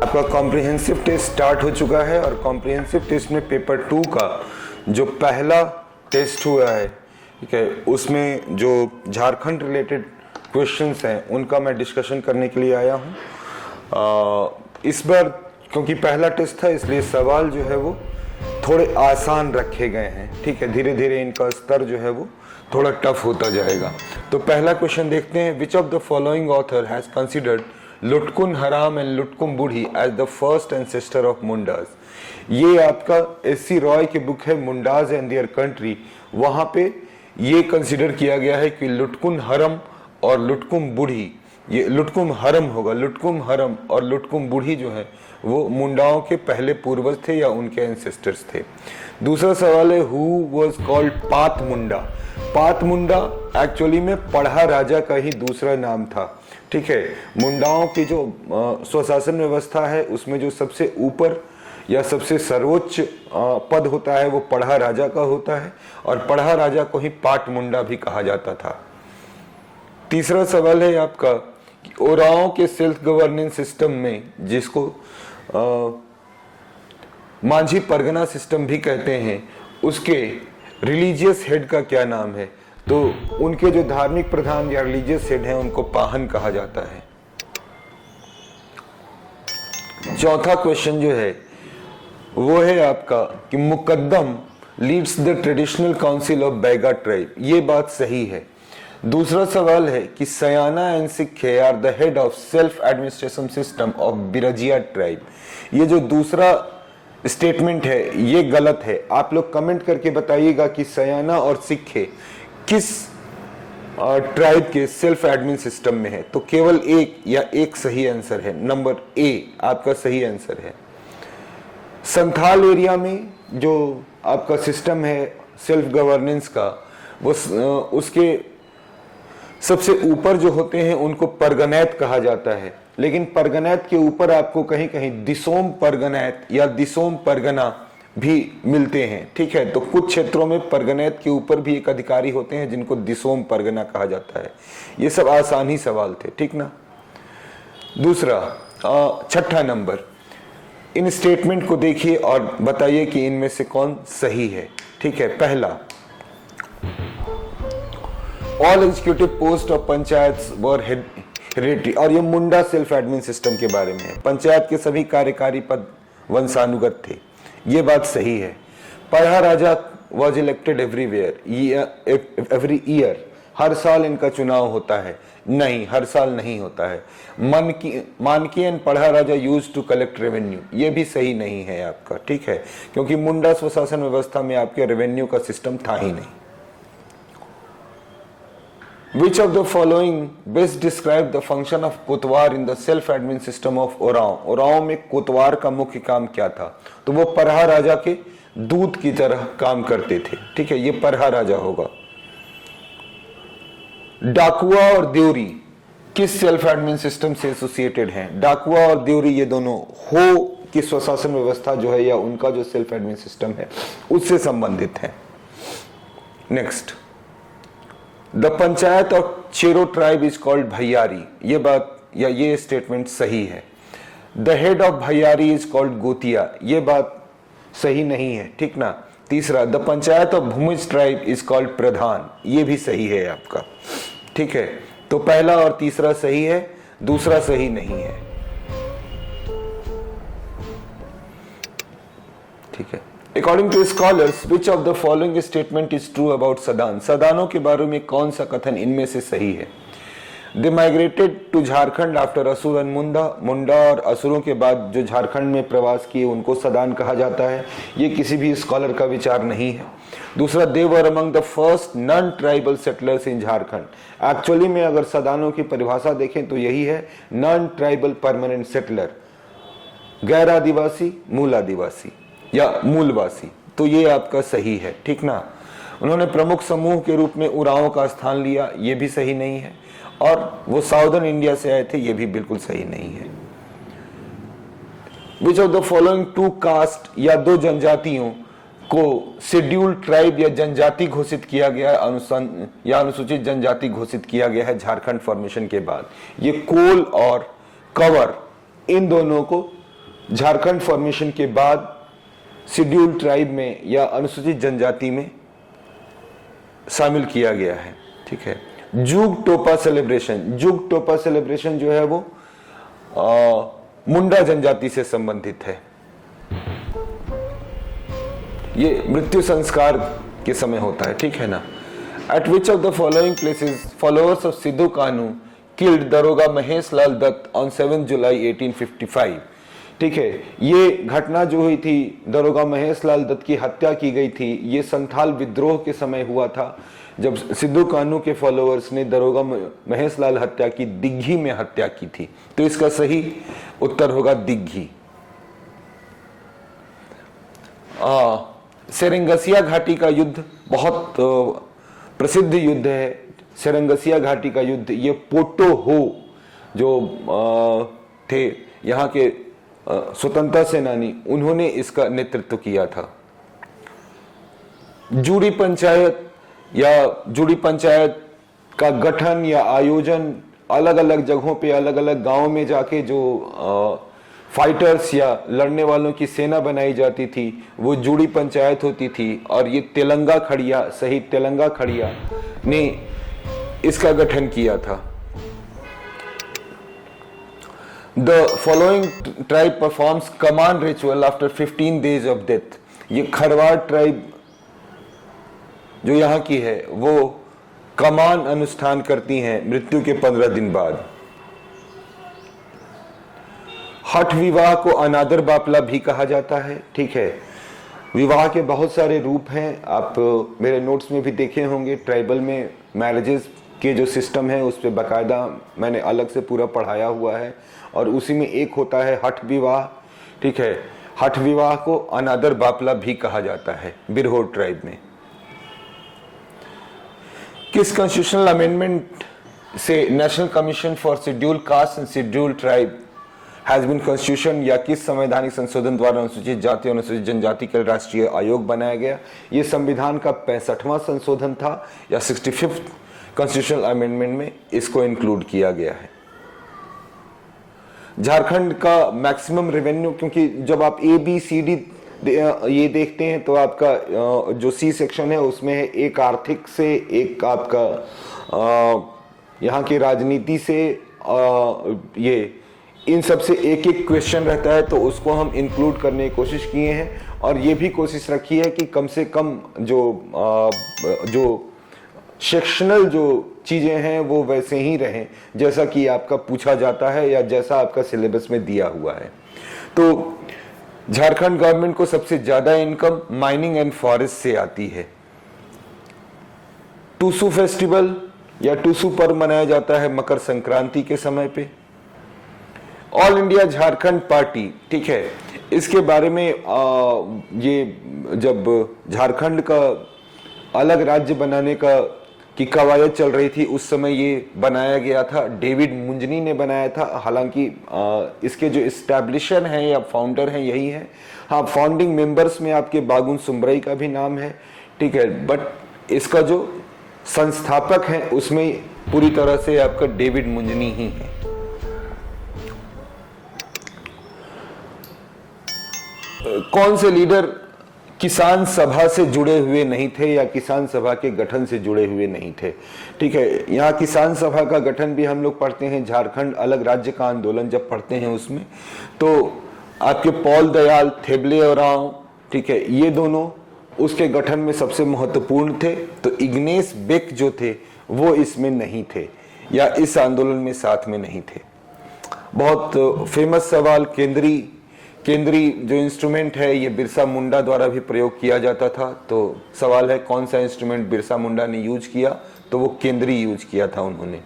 आपका comprehensive test start हो चुका है और कॉम्प्रिहेंसिव टेस्ट में पेपर 2 का जो पहला टेस्ट हुआ है, ठीक है, उसमें जो झारखंड रिलेटेड क्वेश्चंस हैं उनका मैं डिस्कशन करने के लिए आया हूँ। इस बार क्योंकि पहला टेस्ट था इसलिए सवाल जो है वो थोड़े आसान रखे गए हैं, ठीक है, धीरे धीरे इनका स्तर जो है वो थोड़ा टफ होता जाएगा। तो पहला क्वेश्चन देखते हैं, which of the following author has considered Lutkum Haram and Lutkum Budhi as the first ancestor of Mundas. ये आपका एस.सी. रॉय की बुक है मुंडाज एंड देयर कंट्री। वहां पे ये कंसिडर किया गया है कि लुटकुन हरम और लुटकुन बूढ़ी, ये लुटकुन हरम होगा, लुटकुन हरम और लुटकुन बूढ़ी जो है वो मुंडाओं के पहले पूर्वज थे या उनके एंसेस्टर्स थे। दूसरा सवाल है, हु वाज कॉल्ड पात मुंडा। पात मुंडा एक्चुअली में पढ़ा राजा का ही दूसरा नाम था, ठीक है। मुंडाओं की जो स्वशासन व्यवस्था है उसमें जो सबसे ऊपर या सबसे सर्वोच्च पद होता है वो पढ़ा राजा का होता है और पढ़ा राजा को ही पाट मुंडा भी कहा जाता था। तीसरा सवाल है आपका, ओराओं के सेल्फ गवर्नेंस सिस्टम में, जिसको मांझी परगना सिस्टम भी कहते हैं, उसके रिलीजियस हेड का क्या नाम है? तो उनके जो धार्मिक प्रधान या रिलीजियस हेड हैं उनको पाहन कहा जाता है। चौथा क्वेश्चन जो है वो है आपका कि Muqaddam leads the traditional council of Baiga tribe. ये बात सही है। दूसरा सवाल है कि Sayana and Sikkhe are the head of self administration system of Birjia tribe. ये जो दूसरा स्टेटमेंट है ये गलत है। आप लोग कमेंट करके बताइएगा कि सयाना और सिक्खे किस ट्राइब के सेल्फ एडमिन सिस्टम में है। तो केवल एक या एक सही आंसर है, नंबर ए आपका सही आंसर है। संथाल एरिया में जो आपका सिस्टम है सेल्फ गवर्नेंस का, वो उसके सबसे ऊपर जो होते हैं उनको परगनैत कहा जाता है, लेकिन परगनैत के ऊपर आपको कहीं कहीं दिसोम परगनैत या दिसोम परगना भी मिलते हैं, ठीक है। तो कुछ क्षेत्रों में परगनैत के ऊपर भी एक अधिकारी होते हैं जिनको दिसोम परगना कहा जाता है। ये सब आसान ही सवाल थे, ठीक ना। दूसरा छठा नंबर, इन स्टेटमेंट को देखिए और बताइए कि इनमें से कौन सही है, ठीक है। पहला, all executive post of panchayat were hereditary, और ये मुंडा सेल्फ एडमिन सिस्टम के बारे में है। पंचायत के सभी कार्यकारी पद वंशानुगत थे, ये बात सही है। पढ़ा राजा was elected everywhere every year, हर साल इनका चुनाव होता है। नहीं, हर साल नहीं होता है। मानकी एंड पढ़ा राजा यूज टू कलेक्ट रेवेन्यू, ये भी सही नहीं है आपका, ठीक है, क्योंकि मुंडा स्वशासन व्यवस्था में आपके रेवेन्यू का सिस्टम था ही नहीं। Which of the following best describe the function of कोतवार in the self-admin system of Oram? Oram में कोतवार का मुख्य काम क्या था? तो वो परहा राजा के दूत की तरह काम करते थे, ठीक है, ये परहा राजा होगा। डाकुआ और देवरी किस सेल्फ एडमिन सिस्टम से एसोसिएटेड हैं? डाकुआ और देवरी ये दोनों हो की स्वशासन व्यवस्था जो है या उनका जो सेल्फ एडमिन सिस्टम है उससे संबंधित है। Next, the panchayat of Chero tribe is called Bhaiyari. ये बात या ये स्टेटमेंट सही है। The head of Bhaiyari is called Gotia, ये बात सही नहीं है, ठीक ना। तीसरा, the panchayat of Bhumij tribe is called Pradhan, ये भी सही है आपका, ठीक है। तो पहला और तीसरा सही है, दूसरा सही नहीं है, ठीक है। According to scholars, which of the following statement is true about सदान? सदानों के बारे में कौन सा कथन इनमें से सही है? They migrated to Jharkhand after असुर and मुंडा। मुंडा और असुरों के बाद जो झारखंड में प्रवास किए उनको सदान कहा जाता है। ये किसी भी स्कॉलर का विचार नहीं है। दूसरा, they were among the first non-tribal settlers in Jharkhand. Actually में अगर सदानों की परिभाषा देखें तो यही है, non-tribal permanent settler, गैर आदिवासी, मूल आदिवासी या मूलवासी। तो ये आपका सही है, ठीक ना। उन्होंने प्रमुख समूह के रूप में उरांव का स्थान लिया, ये भी सही नहीं है। और वो साउदर्न इंडिया से आए थे, ये भी बिल्कुल सही नहीं है। Which of the following two caste या दो जनजातियों को शेड्यूल्ड ट्राइब या जनजाति घोषित किया गया या अनुसूचित जनजाति घोषित किया गया है झारखंड फॉर्मेशन के बाद? ये कोल और कंवर, इन दोनों को झारखंड फॉर्मेशन के बाद शेड्यूल ट्राइब में या अनुसूचित जनजाति में शामिल किया गया है। ठीक है। जुग टोपा सेलिब्रेशन जो है वो मुंडा जनजाति से संबंधित है। ये मृत्यु संस्कार के समय होता है। ठीक है ना। Eight which of the following places followers of Sidhu Kanhu killed दरोगा महेश लाल दत्त ऑन 7 जुलाई 1855। ठीक है। ये घटना जो हुई थी, दरोगा महेश लाल दत्त की हत्या की गई थी, ये संथाल विद्रोह के समय हुआ था, जब सिद्धू कान्हू के फॉलोअर्स ने दरोगा महेश लाल हत्या की दिग्घी में हत्या की थी। तो इसका सही उत्तर होगा दिग्घी। सेरेंगसिया घाटी का युद्ध बहुत प्रसिद्ध युद्ध है। सेरेंगसिया घाटी का युद्ध, ये पोटो हो जो थे यहाँ के स्वतंत्रता सेनानी, उन्होंने इसका नेतृत्व किया था। जूड़ी पंचायत का गठन या आयोजन अलग अलग जगहों पे, अलग अलग गांवों में जाके जो फाइटर्स या लड़ने वालों की सेना बनाई जाती थी, वो जूड़ी पंचायत होती थी। और ये तेलंगा खड़िया ने इसका गठन किया था। The following tribe performs come on ritual after 15 days of death। ये खरवाड़ ट्राइब जो यहाँ की है वो कमान अनुष्ठान करती हैं मृत्यु के 15 दिन बाद। हठ विवाह को अनादर बापला भी कहा जाता है। ठीक है। विवाह के बहुत सारे रूप हैं, आप मेरे नोट्स में भी देखे होंगे। ट्राइबल में मैरिजेस के जो सिस्टम है उस पर बाकायदा मैंने अलग से पूरा पढ़ाया हुआ है, और उसी में एक होता है हठ विवाह। ठीक है। हठ विवाह को अनादर बापला भी कहा जाता है बिरहोर ट्राइब में। किस कॉन्स्टिट्यूशनल अमेंडमेंट से national commission for schedule caste and schedule tribe has been constitution, या किस संवैधानिक संशोधन द्वारा अनुसूचित जाति और अनुसूचित जनजाति का राष्ट्रीय आयोग बनाया गया? ये संविधान का 65वां संशोधन था या 65th कॉन्स्टिट्यूशनल अमेंडमेंट में इसको इंक्लूड किया गया है। झारखंड का मैक्सिमम रेवेन्यू, क्योंकि जब आप ABCD ये देखते हैं तो आपका जो C सेक्शन है उसमें है एक आर्थिक से, एक आपका यहाँ की राजनीति से, ये इन सब से एक एक क्वेश्चन रहता है, तो उसको हम इंक्लूड करने की कोशिश किए हैं। और ये भी कोशिश रखी है कि कम से कम जो सेक्शनल जो चीजें हैं वो वैसे ही रहें जैसा कि आपका पूछा जाता है या जैसा आपका सिलेबस में दिया हुआ है। तो झारखंड गवर्नमेंट को सबसे ज्यादा इनकम माइनिंग एंड फॉरेस्ट से आती है। टूसू फेस्टिवल या टूसू पर्व मनाया जाता है मकर संक्रांति के समय पे। ऑल इंडिया झारखंड पार्टी, ठीक है, इसके बारे में ये जब झारखंड का अलग राज्य बनाने की कवायद चल रही थी उस समय ये बनाया गया था। डेविड मुंजनी ने बनाया था। हालांकि इसके जो इस्टेब्लिशर हैं या फाउंडर हैं यही हैं। हाँ, फाउंडिंग मेंबर्स में आपके बागुन सुमरई का भी नाम है, ठीक है, बट इसका जो संस्थापक है उसमें पूरी तरह से आपका डेविड मुंजनी ही है। कौन से लीडर किसान सभा से जुड़े हुए नहीं थे या किसान सभा के गठन से जुड़े हुए नहीं थे? ठीक है, यहाँ किसान सभा का गठन भी हम लोग पढ़ते हैं, झारखंड अलग राज्य का आंदोलन जब पढ़ते हैं उसमें, तो आपके पॉल दयाल थेबले और राव, ठीक है, ये दोनों उसके गठन में सबसे महत्वपूर्ण थे। तो इग्नेस बेक जो थे वो इसमें नहीं थे या इस आंदोलन में साथ में नहीं थे। बहुत फेमस सवाल, केंद्रीय जो इंस्ट्रूमेंट है ये बिरसा मुंडा द्वारा भी प्रयोग किया जाता था। तो सवाल है कौन सा इंस्ट्रूमेंट बिरसा मुंडा ने यूज किया? तो वो केंद्रीय यूज किया था उन्होंने।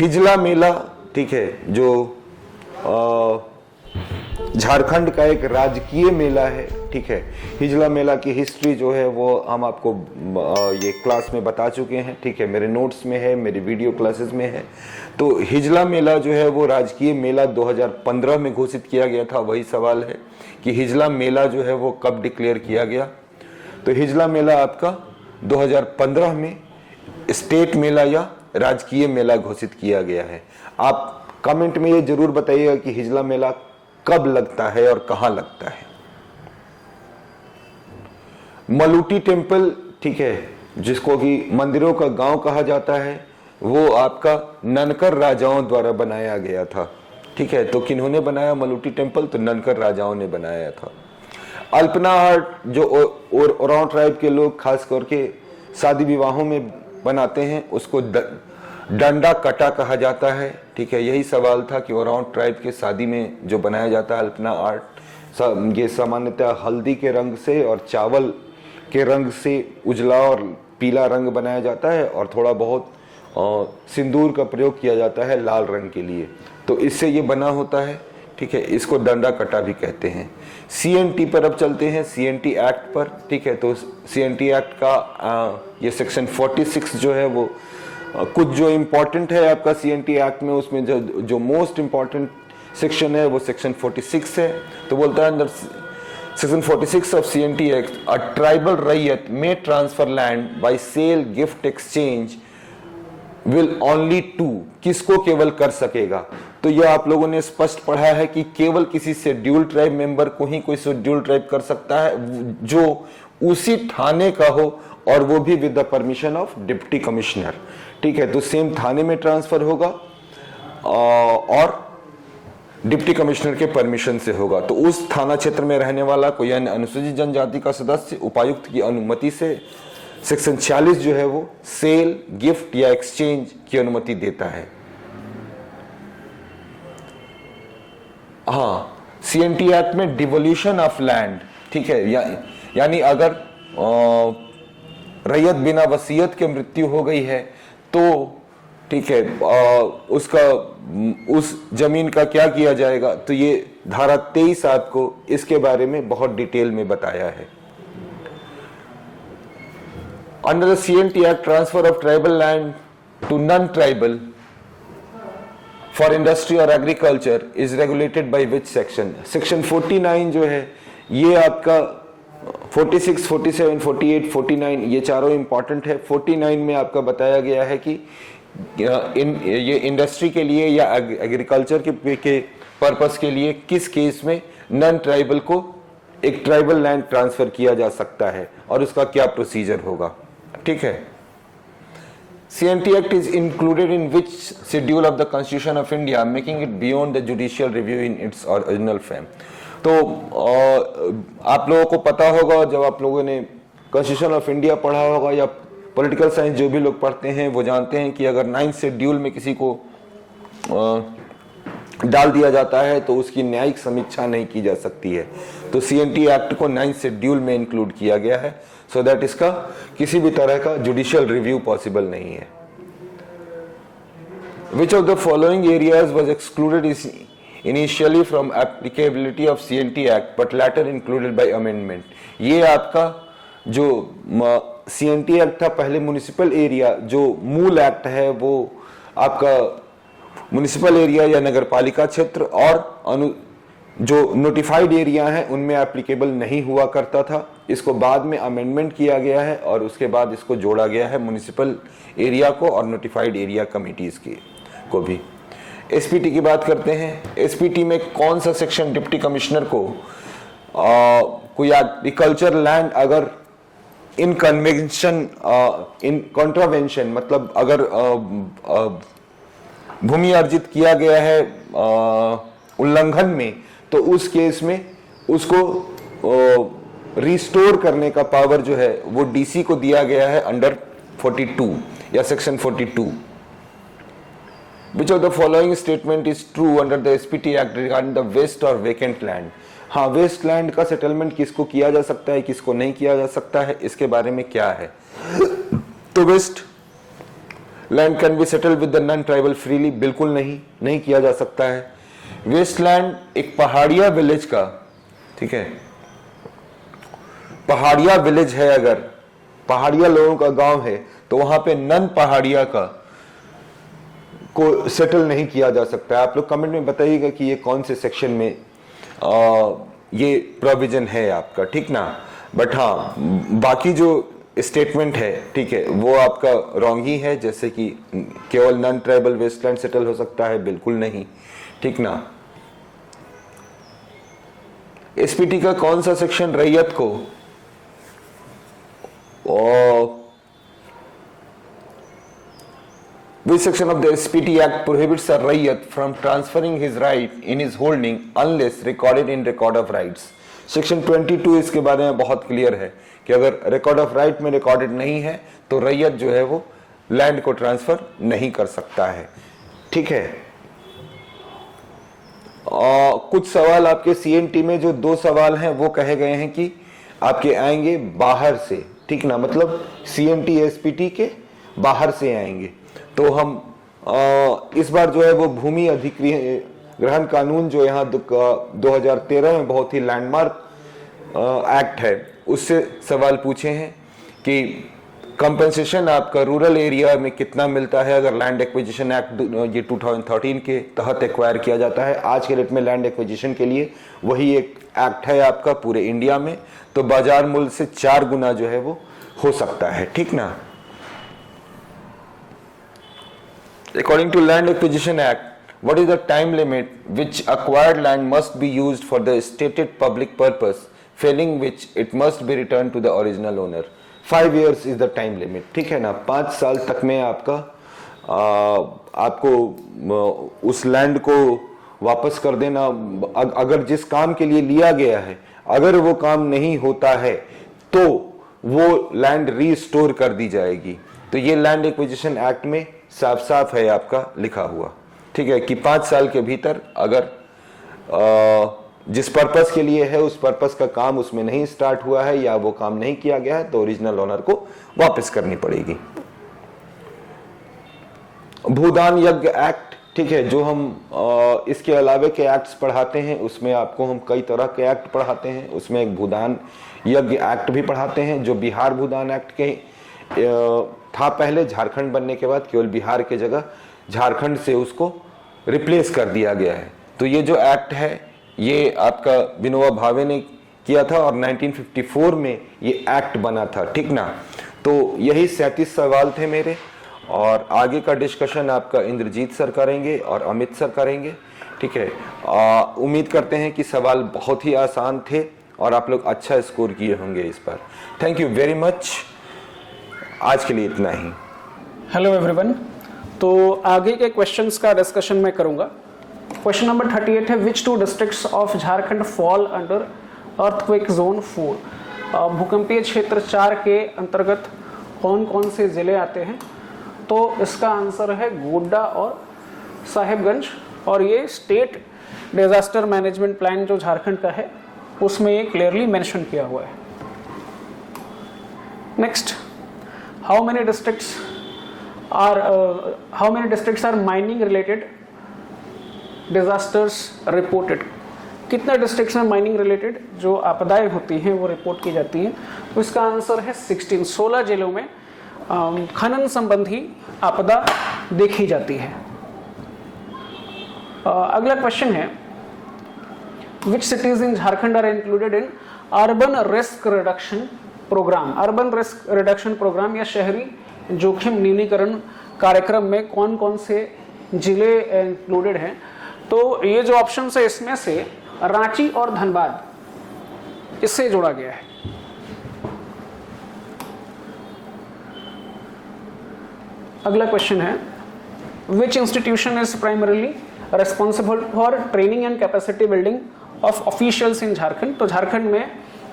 हिजला मेला, ठीक है, जो झारखंड का एक राजकीय मेला है, ठीक है। हिजला मेला की हिस्ट्री जो है वो हम आपको ये क्लास में बता चुके हैं, ठीक है, मेरे नोट्स में है, मेरी वीडियो क्लासेस में है। तो हिजला मेला जो है वो राजकीय मेला 2015 में घोषित किया गया था। वही सवाल है कि हिजला मेला जो है वो कब डिक्लेयर किया गया? तो हिजला मेला आपका 2015 में स्टेट मेला या राजकीय मेला घोषित किया गया है। आप कमेंट में ये जरूर बताइएगा कि हिजला मेला कब लगता है और कहां लगता है। मलूटी टेम्पल, ठीक है, जिसको कि मंदिरों का गांव कहा जाता है, वो आपका ननकर राजाओं द्वारा बनाया गया था। ठीक है, तो किन्होंने बनाया मलूटी टेम्पल? तो ननकर राजाओं ने बनाया था। अल्पना आर्ट जो ओरांव ट्राइब के लोग खास करके शादी विवाहों में बनाते हैं, उसको डंडा कटा कहा जाता है। ठीक है, यही सवाल था कि ओरांव ट्राइब के शादी में जो बनाया जाता है अल्पना आर्ट, ये सामान्यतः हल्दी के रंग से और चावल के रंग से उजला और पीला रंग बनाया जाता है और थोड़ा बहुत सिंदूर का प्रयोग किया जाता है लाल रंग के लिए, तो इससे ये बना होता है। ठीक है, इसको डंडा कटा भी कहते हैं। CNT पर अब चलते हैं, CNT एक्ट पर। ठीक है, तो CNT एक्ट का ये सेक्शन 46 जो है वो कुछ जो इम्पोर्टेंट है आपका CNT एक्ट में, उसमें जो मोस्ट इम्पोर्टेंट सेक्शन है वो सेक्शन 46 है। तो बोलता है अंदर section 46 of CNT act, a tribal raiyat में transfer land by sale, gift, exchange will only to, किसको केवल कर सकेगा? तो यह आप लोगों ने स्पष्ट पढ़ा है कि केवल किसी शेड्यूल ट्राइब मेंबर को ही कोई शेड्यूल ट्राइब कर सकता है जो उसी थाने का हो, और वो भी with the permission of deputy commissioner. ठीक है, तो सेम थाने में ट्रांसफर होगा और डिप्टी कमिश्नर के परमिशन से होगा। तो उस थाना क्षेत्र में रहने वाला कोई अन्य अनुसूचित जनजाति का सदस्य उपायुक्त की अनुमति से सेक्शन 46 जो है वो सेल, गिफ्ट या एक्सचेंज की अनुमति देता है। हाँ, CNT एक्ट में डिवोल्यूशन ऑफ लैंड, ठीक है, यानी अगर रैयत बिना वसीयत के मृत्यु हो गई है तो ठीक है, उसका उस जमीन का क्या किया जाएगा, तो ये धारा 23 आपको इसके बारे में बहुत डिटेल में बताया है। Under the CNT Act, transfer of tribal land to non-tribal for industry or agriculture is regulated by which section? Section 49 जो है ये आपका 46, 47, 48, 49 ये चारों इंपॉर्टेंट है। 49 में आपका बताया गया है कि ये इंडस्ट्री के लिए या एग्रीकल्चर के पर्पस के लिए किस केस में नॉन ट्राइबल को एक ट्राइबल लैंड ट्रांसफर किया जा सकता है और उसका क्या प्रोसीजर होगा। ठीक है, CNT Act is included in which schedule of the Constitution of India, making it beyond the judicial review in its original form? तो आप लोगों को पता होगा, जब आप लोगों ने कॉन्स्टिट्यूशन ऑफ इंडिया पढ़ा होगा या पॉलिटिकल साइंस जो भी लोग पढ़ते हैं वो जानते हैं कि अगर 9th शेड्यूल में किसी को डाल दिया जाता है तो उसकी न्यायिक समीक्षा नहीं की जा सकती है। तो CNT एक्ट को 9th शेड्यूल में इंक्लूड किया गया है, सो दैट इसका किसी भी तरह का जुडिशियल रिव्यू पॉसिबल नहीं है। Which of the following areas was excluded initially from applicability of CNT Act but later included by amendment? ये आपका जो CNT एक्ट था पहले म्युनिसिपल एरिया, जो मूल एक्ट है वो आपका म्युनिसिपल एरिया या नगरपालिका क्षेत्र और जो नोटिफाइड एरिया है उनमें एप्लीकेबल नहीं हुआ करता था। इसको बाद में अमेंडमेंट किया गया है और उसके बाद इसको जोड़ा गया है म्युनिसिपल एरिया को और नोटिफाइड एरिया कमिटीज को भी। SPT की बात करते हैं। SPT में कौन सा सेक्शन डिप्टी कमिश्नर को कोई एग्रीकल्चर लैंड अगर इन कन्वेंशन इन कॉन्ट्रावेंशन मतलब अगर भूमि अर्जित किया गया है उल्लंघन में, तो उस केस में उसको रिस्टोर करने का पावर जो है वो DC को दिया गया है अंडर 42 या section 42। Which of the following statement is true under the SPT Act regarding the waste or vacant land? हाँ, वेस्ट लैंड का सेटलमेंट किसको किया जा सकता है, किसको नहीं किया जा सकता है, इसके बारे में क्या है। तो waste land can be settle with the non tribal freely, बिल्कुल नहीं किया जा सकता है। वेस्ट लैंड एक पहाड़िया विलेज का, ठीक है, पहाड़िया विलेज है, अगर पहाड़िया लोगों का गांव है तो वहां पे नन पहाड़िया का को सेटल नहीं किया जा सकता है। आप लोग कमेंट में बताइएगा कि ये कौन से सेक्शन में ये प्रोविजन है आपका, ठीक ना। बट हाँ, बाकी जो स्टेटमेंट है, ठीक है, वो आपका रॉन्ग ही है। जैसे कि केवल नॉन ट्राइबल वेस्टलैंड सेटल हो सकता है, बिल्कुल नहीं, ठीक ना। एसपीटी का कौन सा सेक्शन रैयत को और which section of the SPT Act prohibits a Rayyat from transferring his right in his holding unless recorded in record of rights? Section 22 इसके बारे में बहुत क्लियर है कि अगर रिकॉर्ड ऑफ राइट में रिकॉर्डेड नहीं है तो रैयत जो है वो लैंड को ट्रांसफर नहीं कर सकता है। ठीक है, कुछ सवाल आपके सीएनटी में जो 2 सवाल हैं वो कहे गए हैं कि आपके आएंगे बाहर से, ठीक ना, मतलब सीएनटी एसपीटी के बाहर से आएंगे। तो हम इस बार जो है वो भूमि अधिग्रहण कानून जो यहाँ 2013 में बहुत ही लैंडमार्क एक्ट है उससे सवाल पूछे हैं कि कंपनसेशन आपका रूरल एरिया में कितना मिलता है अगर लैंड एक्विजिशन एक्ट ये 2013 के तहत एक्वायर किया जाता है। आज के डेट में लैंड एक्विजिशन के लिए वही एक एक्ट है आपका पूरे इंडिया में, तो बाजार मूल्य से 4 गुना जो है वो हो सकता है। ठीक ना। According to Land Acquisition Act, what is the time limit which acquired land must be used for the stated public purpose, failing which it must be returned to the original owner? 5 years is the time limit. ठीक है ना, 5 साल तक में आपको उस land को वापस कर देना। अगर जिस काम के लिए लिया गया है अगर वो काम नहीं होता है तो वो लैंड रीस्टोर कर दी जाएगी। तो ये लैंड एक्विजिशन एक्ट में साफ साफ है आपका लिखा हुआ, ठीक है, कि 5 साल के भीतर अगर जिस पर्पस के लिए है उस पर्पस का काम उसमें नहीं स्टार्ट हुआ है या वो काम नहीं किया गया है तो ओरिजिनल ओनर को वापस करनी पड़ेगी। भूदान यज्ञ एक्ट, ठीक है, जो हम इसके अलावे के एक्ट्स पढ़ाते हैं उसमें आपको हम कई तरह के एक्ट पढ़ाते हैं। उसमें एक भूदान यज्ञ एक्ट भी पढ़ाते हैं जो बिहार भूदान एक्ट के था पहले, झारखंड बनने के बाद केवल बिहार के जगह झारखंड से उसको रिप्लेस कर दिया गया है। तो ये जो एक्ट है ये आपका विनोबा भावे ने किया था और 1954 में ये एक्ट बना था। ठीक ना। तो यही 37 सवाल थे मेरे और आगे का डिस्कशन आपका इंद्रजीत सर करेंगे और अमित सर करेंगे। ठीक है, उम्मीद करते हैं कि सवाल बहुत ही आसान थे और आप लोग अच्छा स्कोर किए होंगे इस पर। Thank you very much. आज के लिए इतना ही। हेलो एवरीवन, तो आगे के क्वेश्चंस का डिस्कशन मैं करूंगा। क्वेश्चन नंबर 38 है, विच 2 districts of Jharkhand fall under earthquake zone 4? भूकंपीय क्षेत्र 4 के अंतर्गत कौन कौन से जिले आते हैं? तो इसका आंसर है गोड्डा और साहिबगंज, और ये स्टेट डिजास्टर मैनेजमेंट प्लान जो झारखंड का है उसमें ये क्लियरली मेंशन किया हुआ है। Next, how many districts are mining related disasters reported? कितने डिस्ट्रिक्ट्स में माइनिंग रिलेटेड जो आपदाएं होती हैं वो रिपोर्ट की जाती हैं? तो इसका आंसर है 16 जिलों में खनन संबंधी आपदा देखी जाती है। अगला क्वेश्चन है, which cities in Jharkhand are included in urban risk reduction programme? Urban risk reduction programme या शहरी जोखिम न्यूनीकरण कार्यक्रम में कौन कौन से जिले इंक्लूडेड हैं? तो ये जो ऑप्शन है इसमें से रांची और धनबाद इससे जोड़ा गया है। अगला क्वेश्चन है, विच institution is primarily responsible for training and capacity building of officials in Jharkhand? तो झारखंड में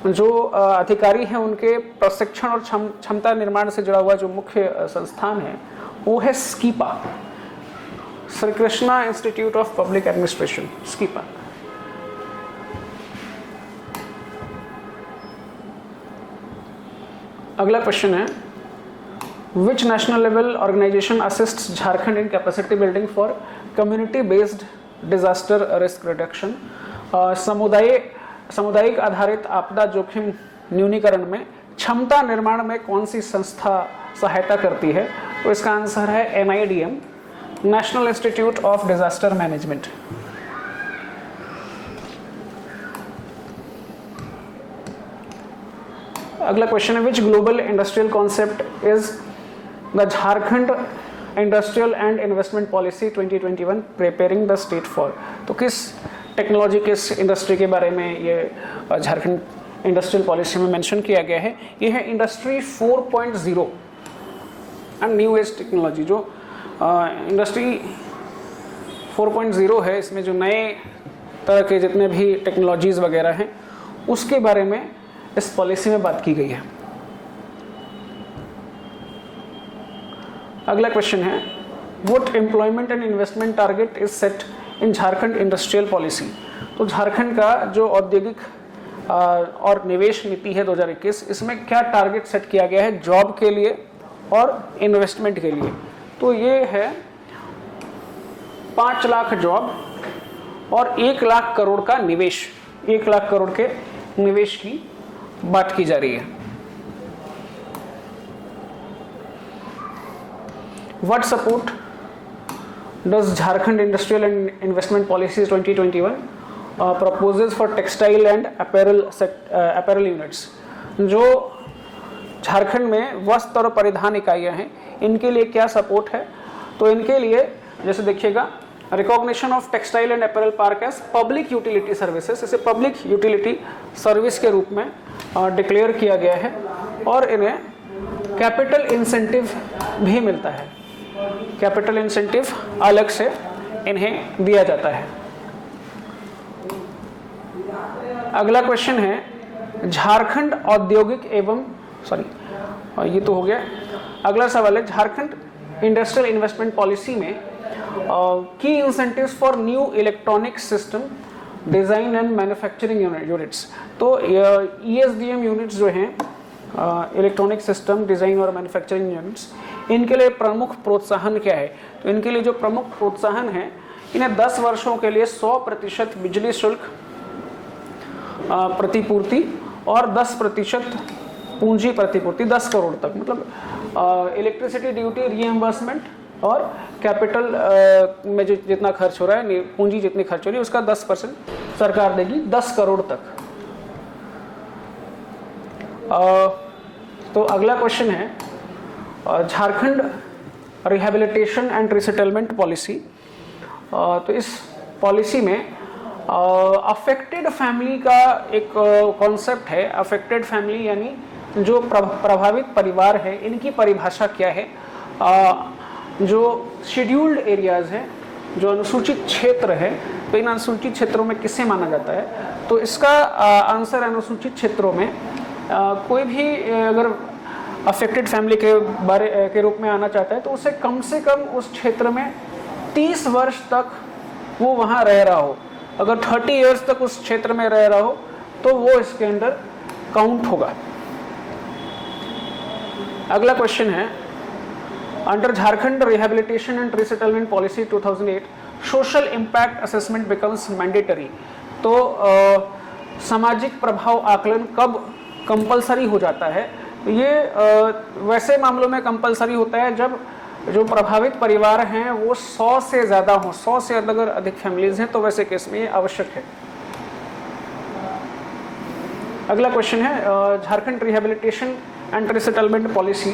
जो अधिकारी हैं उनके प्रशिक्षण और क्षमता निर्माण से जुड़ा हुआ जो मुख्य संस्थान है वो है SKIPA, Shri Krishna institute of public administration, SKIPA. अगला क्वेश्चन है, which national level organisation assist Jharkhand in capacity building for community based disaster risk reduction? सामुदायिक आधारित आपदा जोखिम न्यूनीकरण में क्षमता निर्माण में कौन सी संस्था सहायता करती है? तो इसका आंसर है NIDM, national institute of disaster management. अगला क्वेश्चन है, which global industrial concept is the Jharkhand industrial and investment policy 2021 preparing the state for? तो किस टेक्नोलॉजी किस इंडस्ट्री के बारे में ये झारखंड इंडस्ट्रियल पॉलिसी में मेंशन किया गया है, ये है industry 4.0 and new age technology. जो इंडस्ट्री 4.0 है, इसमें जो नए तरह के जितने भी टेक्नोलॉजीज वगैरह हैं उसके बारे में इस पॉलिसी में बात की गई है। अगला क्वेश्चन है, what employment and investment target is set in Jharkhand industrial policy. तो झारखंड का जो औद्योगिक और निवेश नीति है 2021, इसमें क्या टारगेट सेट किया गया है जॉब के लिए और इन्वेस्टमेंट के लिए। तो ये है 5 लाख जॉब और 1 लाख करोड़ का निवेश, 1 लाख करोड़ के निवेश की बात की जा रही है। What support does Jharkhand Industrial and Investment Policy 2021 proposes for textile and apparel units? जो झारखंड में वस्त्र और परिधान इकाइयां हैं, इनके लिए क्या सपोर्ट है? तो इनके लिए जैसे देखिएगा, recognition of textile and apparel park as public utility services, इसे पब्लिक यूटिलिटी सर्विस के रूप में डिक्लेयर किया गया है और इन्हें कैपिटल इंसेंटिव भी मिलता है। कैपिटल इंसेंटिव अलग से इन्हें दिया जाता है। अगला क्वेश्चन है, झारखंड औद्योगिक एवं ये तो हो गया। अगला सवाल है, झारखंड इंडस्ट्रियल इन्वेस्टमेंट पॉलिसी में की incentives for new electronic system design and manufacturing units. तो ESDM यूनिट्स जो हैं, इलेक्ट्रॉनिक सिस्टम डिजाइन और मैन्युफैक्चरिंग यूनिट्स, इनके लिए प्रमुख प्रोत्साहन क्या है? तो इनके लिए जो प्रमुख प्रोत्साहन है, इन्हें 10 वर्षों के लिए 100% बिजली शुल्क प्रतिपूर्ति और 10% पूंजी प्रतिपूर्ति 10 करोड़ तक, मतलब इलेक्ट्रिसिटी ड्यूटी रीएम्बर्समेंट और कैपिटल में जो जितना खर्च हो रहा है, पूंजी जितनी खर्च हो रही है उसका 10% सरकार देगी, 10 करोड़ तक। तो अगला क्वेश्चन है, Jharkhand rehabilitation and resettlement policy. तो इस पॉलिसी में अफेक्टेड फैमिली का एक कॉन्सेप्ट है। अफेक्टेड फैमिली यानी जो प्रभावित परिवार है, इनकी परिभाषा क्या है? जो शेड्यूल्ड एरियाज हैं, जो अनुसूचित क्षेत्र है, तो इन अनुसूचित क्षेत्रों में किसे माना जाता है? तो इसका आंसर अनुसूचित क्षेत्रों में कोई भी अगर अफेक्टेड फैमिली के रूप में आना चाहता है तो उसे कम से कम उस क्षेत्र में 30 वर्ष तक वो वहाँ रह रहा हो। अगर 30 इयर्स तक उस क्षेत्र में रह रहा हो तो वो इसके अंदर काउंट होगा। अगला क्वेश्चन है, under Jharkhand rehabilitation and resettlement policy 2008 social impact assessment becomes mandatory. तो सामाजिक प्रभाव आकलन कब कंपलसरी हो जाता है? ये वैसे मामलों में कंपलसरी होता है जब जो प्रभावित परिवार हैं वो 100 से ज़्यादा हों, 100 से अगर अधिक फैमिलीज हैं, तो वैसे केस में ये आवश्यक है। अगला क्वेश्चन है, Jharkhand rehabilitation and resettlement policy,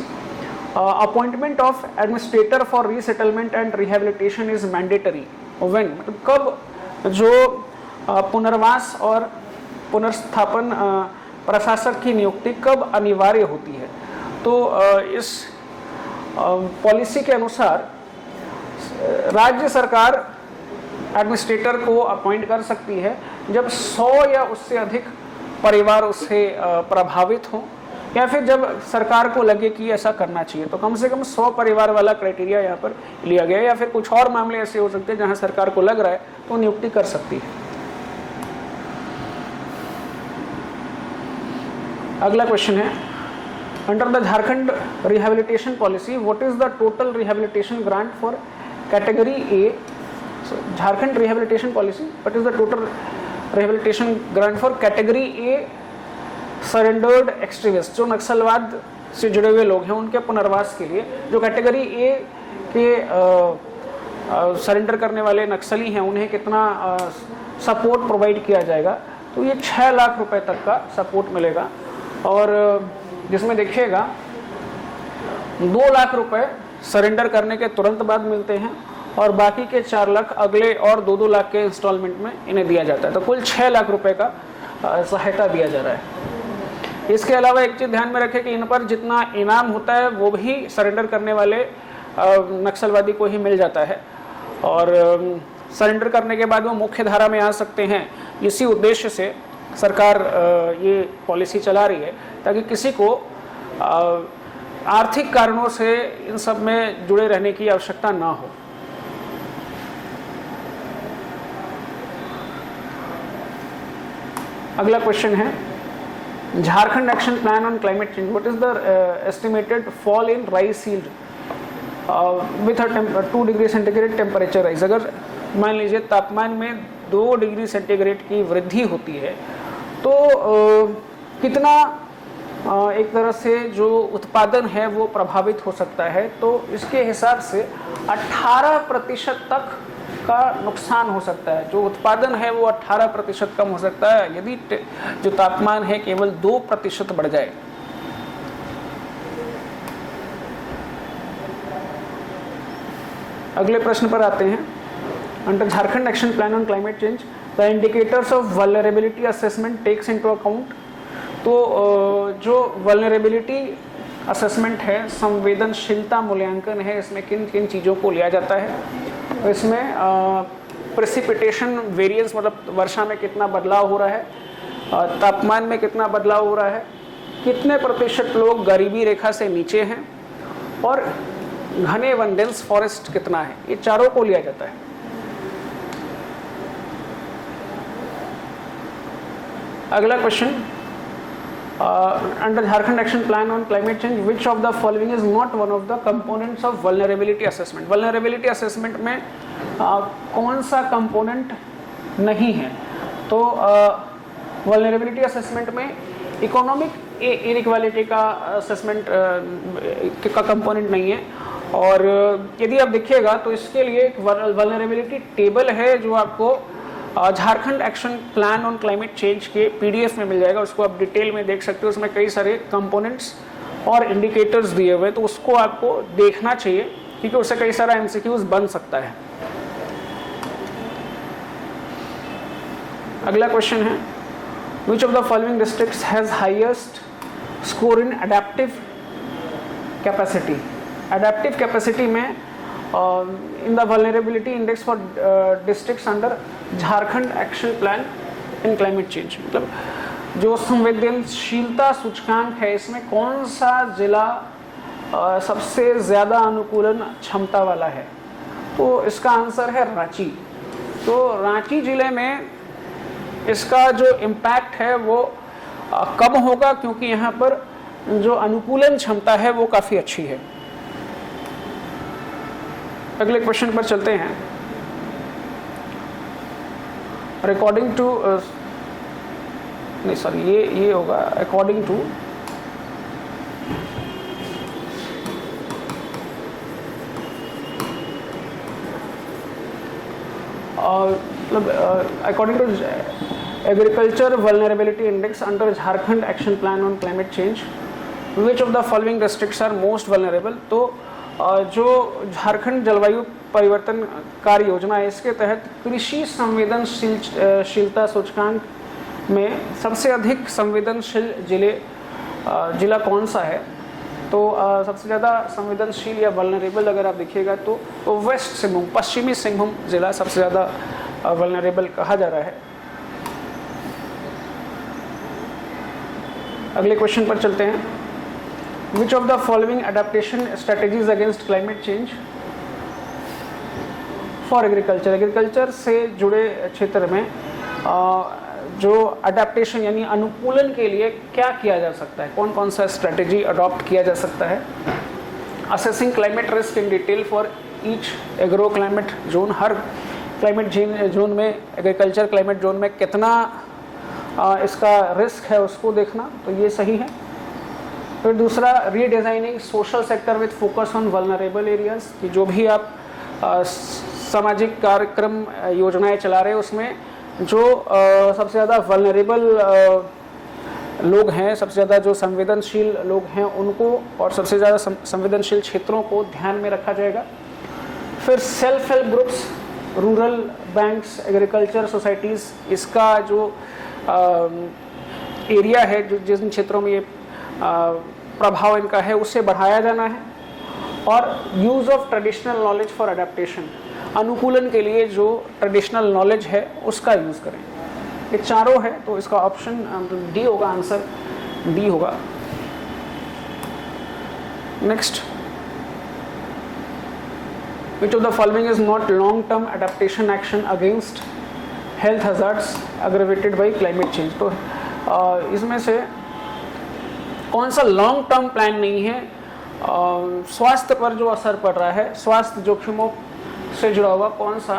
appointment of administrator for resettlement and rehabilitation is mandatory when, मतलब कब जो पुनर्वास और पुनर्स्थापन प्रशासक की नियुक्ति कब अनिवार्य होती है? तो इस पॉलिसी के अनुसार राज्य सरकार एडमिनिस्ट्रेटर को अपॉइंट कर सकती है जब 100 या उससे अधिक परिवार उससे प्रभावित हों, या फिर जब सरकार को लगे कि ऐसा करना चाहिए। तो कम से कम 100 परिवार वाला क्राइटेरिया यहाँ पर लिया गया है, या फिर कुछ और मामले ऐसे हो सकते हैं जहाँ सरकार को लग रहा है तो नियुक्ति कर सकती है। अगला क्वेश्चन है, under the Jharkhand rehabilitation policy what is the total rehabilitation grant for category A? Jharkhand rehabilitation policy, what is the total rehabilitation grant for category A surrendered extremist, जो नक्सलवाद से जुड़े हुए लोग हैं उनके पुनर्वास के लिए। जो कैटेगरी ए के सरेंडर करने वाले नक्सली हैं उन्हें कितना सपोर्ट प्रोवाइड किया जाएगा? तो ये 6 लाख रुपए तक का सपोर्ट मिलेगा, और जिसमें देखिएगा 2 लाख रुपए सरेंडर करने के तुरंत बाद मिलते हैं और बाकी के 4 लाख अगले और 2-2 लाख के इंस्टॉलमेंट में इन्हें दिया जाता है। तो कुल 6 लाख रुपए का सहायता दिया जा रहा है। इसके अलावा एक चीज़ ध्यान में रखें कि इन पर जितना इनाम होता है वो भी सरेंडर करने वाले नक्सलवादी को ही मिल जाता है, और सरेंडर करने के बाद वो मुख्य धारा में आ सकते हैं। इसी उद्देश्य से सरकार ये पॉलिसी चला रही है ताकि किसी को आर्थिक कारणों से इन सब में जुड़े रहने की आवश्यकता ना हो। अगला क्वेश्चन है, Jharkhand action plan on climate change, what is the estimated fall in rice yield with 2 degree centigrade temperature rise. अगर मान लीजिए तापमान में 2 डिग्री सेंटीग्रेड की वृद्धि होती है तो कितना एक तरह से जो उत्पादन है वो प्रभावित हो सकता है। तो इसके हिसाब से 18% तक का नुकसान हो सकता है। जो उत्पादन है वो 18% कम हो सकता है यदि जो तापमान है केवल 2% बढ़ जाए। अगले प्रश्न पर आते हैं। Under Jharkhand action plan on climate change the indicators of vulnerability assessment takes into account. तो जो वल्नरेबिलिटी असेसमेंट है, संवेदनशीलता मूल्यांकन है, इसमें किन किन चीज़ों को लिया जाता है। इसमें प्रेसिपिटेशन वेरिएंस, मतलब वर्षा में कितना बदलाव हो रहा है, तापमान में कितना बदलाव हो रहा है, कितने प्रतिशत लोग गरीबी रेखा से नीचे हैं, और घने वन डेंस फॉरेस्ट कितना है, ये चारों को लिया जाता है। अगला question, under Jharkhand action plan on climate change which of the following is not one of the components of vulnerability assessment. Vulnerability assessment में कौन सा कंपोनेंट नहीं है। तो वल्नरेबिलिटी असेसमेंट में इकोनॉमिक इनइक्वालिटी का असेसमेंट का कंपोनेंट नहीं है। और यदि आप देखिएगा तो इसके लिए एक वल्नरेबिलिटी टेबल है जो आपको Jharkhand action plan on climate change के PDF में मिल जाएगा। उसको आप डिटेल में देख सकते हो। उसमें कई सारे कंपोनेंट्स और इंडिकेटर्स दिए हुए हैं, तो उसको आपको देखना चाहिए क्योंकि उससे कई सारा MCQs बन सकता है। अगला क्वेश्चन है, which of the following districts has highest score in adaptive capacity. Adaptive capacity में in the vulnerability index for districts under Jharkhand action plan in climate change, मतलब जो संवेदनशीलता सूचकांक है इसमें कौन सा जिला सबसे ज़्यादा अनुकूलन क्षमता वाला है। तो इसका आंसर है रांची। तो रांची जिले में इसका जो इम्पैक्ट है वो कम होगा क्योंकि यहाँ पर जो अनुकूलन क्षमता है वो काफ़ी अच्छी है। अगले क्वेश्चन पर चलते हैं। अकॉर्डिंग टू नहीं सॉरी ये होगा अकॉर्डिंग टू मतलब according to agriculture vulnerability index under Jharkhand action plan on climate change which of the following districts are most vulnerable. तो जो झारखंड जलवायु परिवर्तन कार्य योजना है इसके तहत कृषि संवेदनशीलता सूचकांक में सबसे अधिक संवेदनशील जिला कौन सा है। तो सबसे ज़्यादा संवेदनशील या वल्नरेबल अगर आप देखिएगा तो वेस्ट सिंहभूम, पश्चिमी सिंहभूम जिला सबसे ज़्यादा वल्नरेबल कहा जा रहा है। अगले क्वेश्चन पर चलते हैं। Which of the following adaptation strategies against climate change for agriculture? Agriculture से जुड़े क्षेत्र में जो अडेप्टेशन यानी अनुकूलन के लिए क्या किया जा सकता है, कौन कौन सा स्ट्रेटेजी अडॉप्ट किया जा सकता है। Assessing climate risk in detail for each agro climate zone. Her climate zone में एग्रीकल्चर क्लाइमेट जोन में कितना इसका रिस्क है उसको देखना, तो ये सही है। फिर दूसरा, redesigning social sector with focus on vulnerable areas, कि जो भी आप सामाजिक कार्यक्रम योजनाएं चला रहे हैं उसमें जो सबसे ज़्यादा वल्नरेबल लोग हैं, सबसे ज़्यादा जो संवेदनशील लोग हैं उनको और सबसे ज़्यादा संवेदनशील क्षेत्रों को ध्यान में रखा जाएगा। फिर self help groups, rural banks, agriculture societies, इसका जो एरिया है, जो जिन क्षेत्रों में ये प्रभाव इनका है, उसे बढ़ाया जाना है। और use of traditional knowledge for adaptation, अनुकूलन के लिए जो ट्रेडिशनल नॉलेज है उसका यूज़ करें। ये चारों है, तो इसका ऑप्शन डी होगा, आंसर डी होगा। Next, which of the following is not long term adaptation action against health hazards aggravated by climate change? तो इसमें से कौन सा लॉन्ग टर्म प्लान नहीं है, स्वास्थ्य पर जो असर पड़ रहा है, स्वास्थ्य जोखिमों से जुड़ा हुआ कौन सा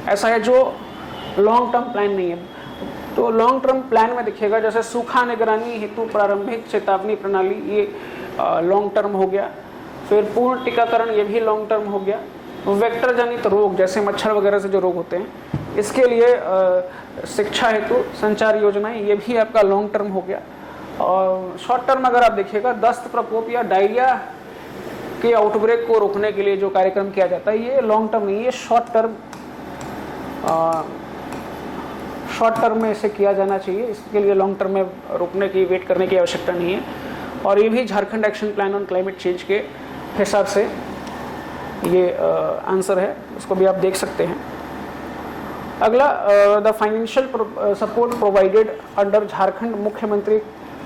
ऐसा है जो लॉन्ग टर्म प्लान नहीं है? तो लॉन्ग टर्म प्लान में देखिएगा, जैसे सूखा निगरानी हेतु प्रारंभिक चेतावनी प्रणाली, ये लॉन्ग टर्म हो गया। फिर पूर्ण टीकाकरण, ये भी लॉन्ग टर्म हो गया। वेक्टर जनित रोग जैसे मच्छर वगैरह से जो रोग होते हैं, इसके लिए शिक्षा हेतु संचार योजनाएं, ये भी आपका लॉन्ग टर्म हो गया। और शॉर्ट टर्म अगर आप देखिएगा, दस्त प्रकोप या डायरिया के आउटब्रेक को रोकने के लिए जो कार्यक्रम किया जाता है, ये लॉन्ग टर्म नहीं है, शॉर्ट टर्म में इसे किया जाना चाहिए। इसके लिए लॉन्ग टर्म में रोकने की, वेट करने की आवश्यकता नहीं है। और ये भी Jharkhand action plan on climate change के हिसाब से ये आंसर है, इसको भी आप देख सकते हैं। अगला, the financial support provided under Jharkhand मुख्यमंत्री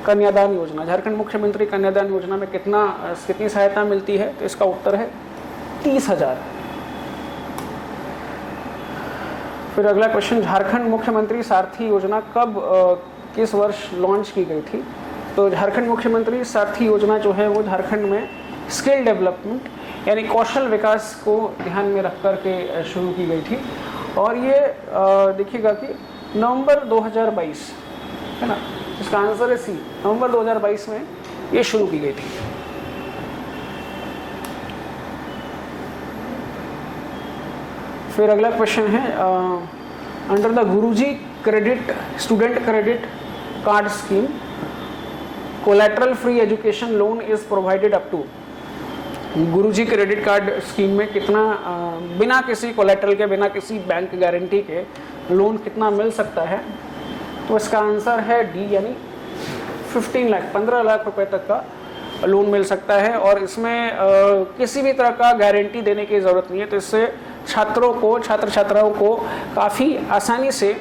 कन्यादान योजना, झारखंड मुख्यमंत्री कन्यादान योजना में कितनी सहायता मिलती है? तो इसका उत्तर है 30,000। फिर अगला क्वेश्चन, झारखंड मुख्यमंत्री सारथी योजना कब किस वर्ष लॉन्च की गई थी? तो झारखंड मुख्यमंत्री सारथी योजना जो है वो झारखंड में स्किल डेवलपमेंट यानी कौशल विकास को ध्यान में रख कर के शुरू की गई थी। और ये देखिएगा कि नवंबर 2022 है ना, इसका आंसर है सी, नवंबर 2022 में ये शुरू की गई थी। फिर अगला क्वेश्चन है, under the Guruji credit student credit card scheme collateral free education loan is provided up to, Guruji credit card scheme में कितना बिना किसी कोलैटरल के, बिना किसी बैंक गारंटी के लोन कितना मिल सकता है? तो इसका आंसर है डी, यानी 15 लाख रुपए तक का लोन मिल सकता है। और इसमें किसी भी तरह का गारंटी देने की ज़रूरत नहीं है, तो इससे छात्र छात्राओं को काफ़ी आसानी से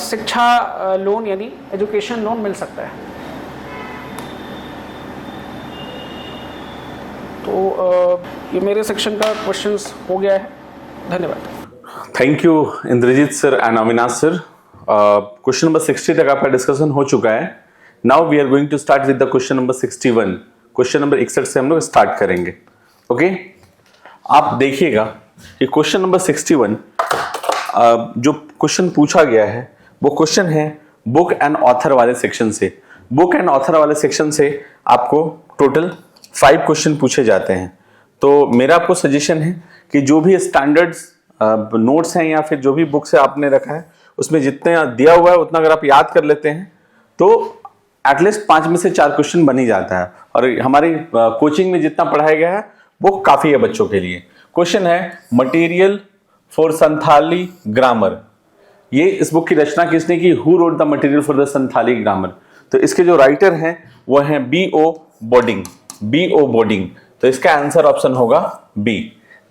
शिक्षा लोन यानी एजुकेशन लोन मिल सकता है। तो ये मेरे सेक्शन का क्वेश्चंस हो गया है। धन्यवाद। Thank you Indrajit sir and Avinash sir. Question number 60 तक आपका डिस्कशन हो चुका है। Now we are going to start with the question number 61। Question number 61 से हम लोग स्टार्ट करेंगे। ओके, आप देखिएगा कि क्वेश्चन नंबर 61 जो क्वेश्चन पूछा गया है वो क्वेश्चन है बुक एंड ऑथर वाले सेक्शन से। बुक एंड ऑथर वाले सेक्शन से आपको टोटल 5 क्वेश्चन पूछे जाते हैं। तो मेरा आपको सजेशन है कि जो भी स्टैंडर्ड्स नोट्स हैं या फिर जो भी बुक से आपने रखा है उसमें जितना दिया हुआ है उतना अगर आप याद कर लेते हैं तो एटलीस्ट 5 में से 4 क्वेश्चन बन ही जाता है। और हमारी कोचिंग में जितना पढ़ाया गया है वो काफ़ी है बच्चों के लिए। क्वेश्चन है मटेरियल फॉर संथाली ग्रामर। ये इस बुक की रचना किसने की? Who wrote the material for the Santhali grammar. तो इसके जो राइटर हैं वो हैं B.O. बोर्डिंग। B.O. बोर्डिंग। तो इसका आंसर ऑप्शन होगा B.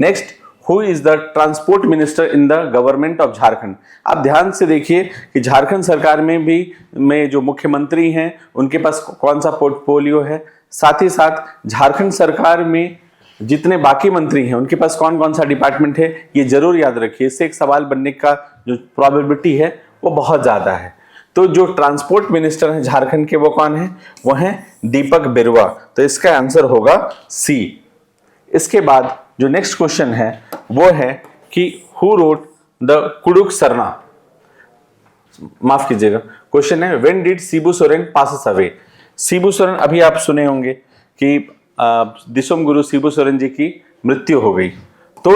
Next, who is the transport minister in the government of Jharkhand. आप ध्यान से देखिए कि झारखंड सरकार में जो मुख्यमंत्री हैं उनके पास कौन सा पोर्टफोलियो है, साथ ही साथ झारखंड सरकार में जितने बाकी मंत्री हैं उनके पास कौन कौन सा डिपार्टमेंट है, ये जरूर याद रखिए। इससे एक सवाल बनने का जो प्रोबेबिलिटी है वो बहुत ज्यादा है। तो जो ट्रांसपोर्ट मिनिस्टर हैं झारखंड के वो कौन है? वो हैं दीपक बिरुवा। तो इसका आंसर होगा सी। इसके बाद जो नेक्स्ट क्वेश्चन है वो है कि who wrote the Kurukh Sarna. माफ कीजिएगा, क्वेश्चन है when did Shibu Soren pass away. Shibu Soren अभी आप सुने होंगे कि दिसोम गुरु शिबू सोरेन जी की मृत्यु हो गई। तो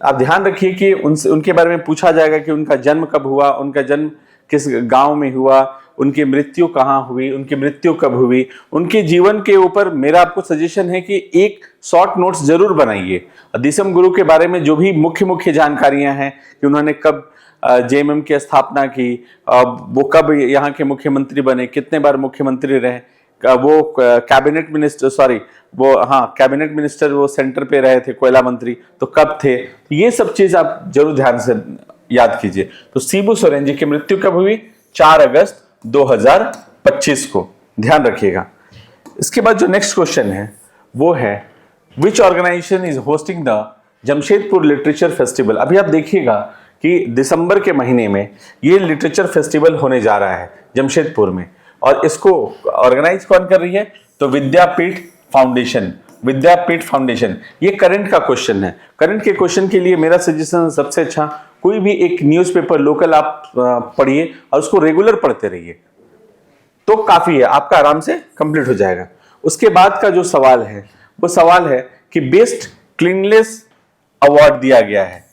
आप ध्यान रखिए कि उनसे उनके बारे में पूछा जाएगा कि उनका जन्म कब हुआ, उनका जन्म किस गांव में हुआ, उनकी मृत्यु कहाँ हुई, उनकी मृत्यु कब हुई, उनके जीवन के ऊपर मेरा आपको सजेशन है कि एक शॉर्ट नोट्स जरूर बनाइए। दिसम गुरु के बारे में जो भी मुख्य मुख्य जानकारियां हैं कि उन्होंने कब जेएमएम की स्थापना की, वो कब यहाँ के मुख्यमंत्री बने, कितने बार मुख्यमंत्री रहे, वो कैबिनेट मिनिस्टर वो सेंटर पे रहे थे, कोयला मंत्री तो कब थे, ये सब चीज आप जरूर ध्यान से याद कीजिए। तो शिबू सोरेन जी की मृत्यु कब हुई? 4 अगस्त 2025 को, ध्यान रखिएगा। इसके बाद जो नेक्स्ट क्वेश्चन है वो है which organisation is hosting the Jamshedpur literature festival. अभी आप देखिएगा कि दिसंबर के महीने में ये लिटरेचर फेस्टिवल होने जा रहा है जमशेदपुर में, और इसको ऑर्गेनाइज कौन कर रही है? तो विद्यापीठ फाउंडेशन। ये करंट का क्वेश्चन है। करंट के क्वेश्चन के लिए मेरा सजेशन सबसे अच्छा, कोई भी एक न्यूज़पेपर लोकल आप पढ़िए और उसको रेगुलर पढ़ते रहिए तो काफी है, आपका आराम से कंप्लीट हो जाएगा। उसके बाद का जो सवाल है वो सवाल है कि बेस्ट क्लीनलेस अवार्ड दिया गया है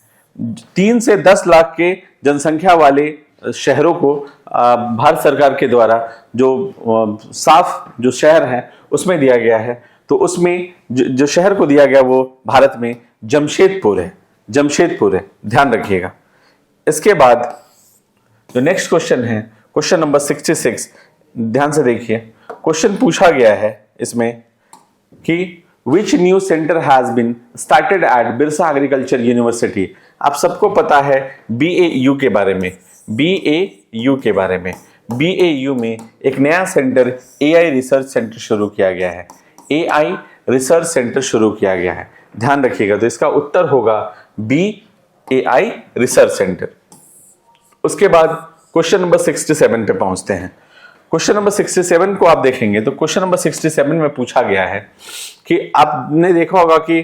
3 से 10 लाख के जनसंख्या वाले शहरों को भारत सरकार के द्वारा जो साफ जो शहर है उसमें दिया गया है। तो उसमें जो शहर को दिया गया वो भारत में जमशेदपुर है, ध्यान रखिएगा। इसके बाद जो नेक्स्ट क्वेश्चन है क्वेश्चन नंबर 66, ध्यान से देखिए। क्वेश्चन पूछा गया है इसमें कि which new centre has been started at Birsa agriculture university. आप सबको पता है BAU के बारे में, BAU में एक नया सेंटर AI रिसर्च सेंटर शुरू किया गया है, AI रिसर्च सेंटर शुरू किया गया है, ध्यान रखिएगा। तो इसका उत्तर होगा BAI रिसर्च सेंटर। उसके बाद क्वेश्चन नंबर 67 पे पहुंचते हैं। क्वेश्चन नंबर 67 को आप देखेंगे तो क्वेश्चन नंबर 67 में पूछा गया है कि आपने देखा होगा कि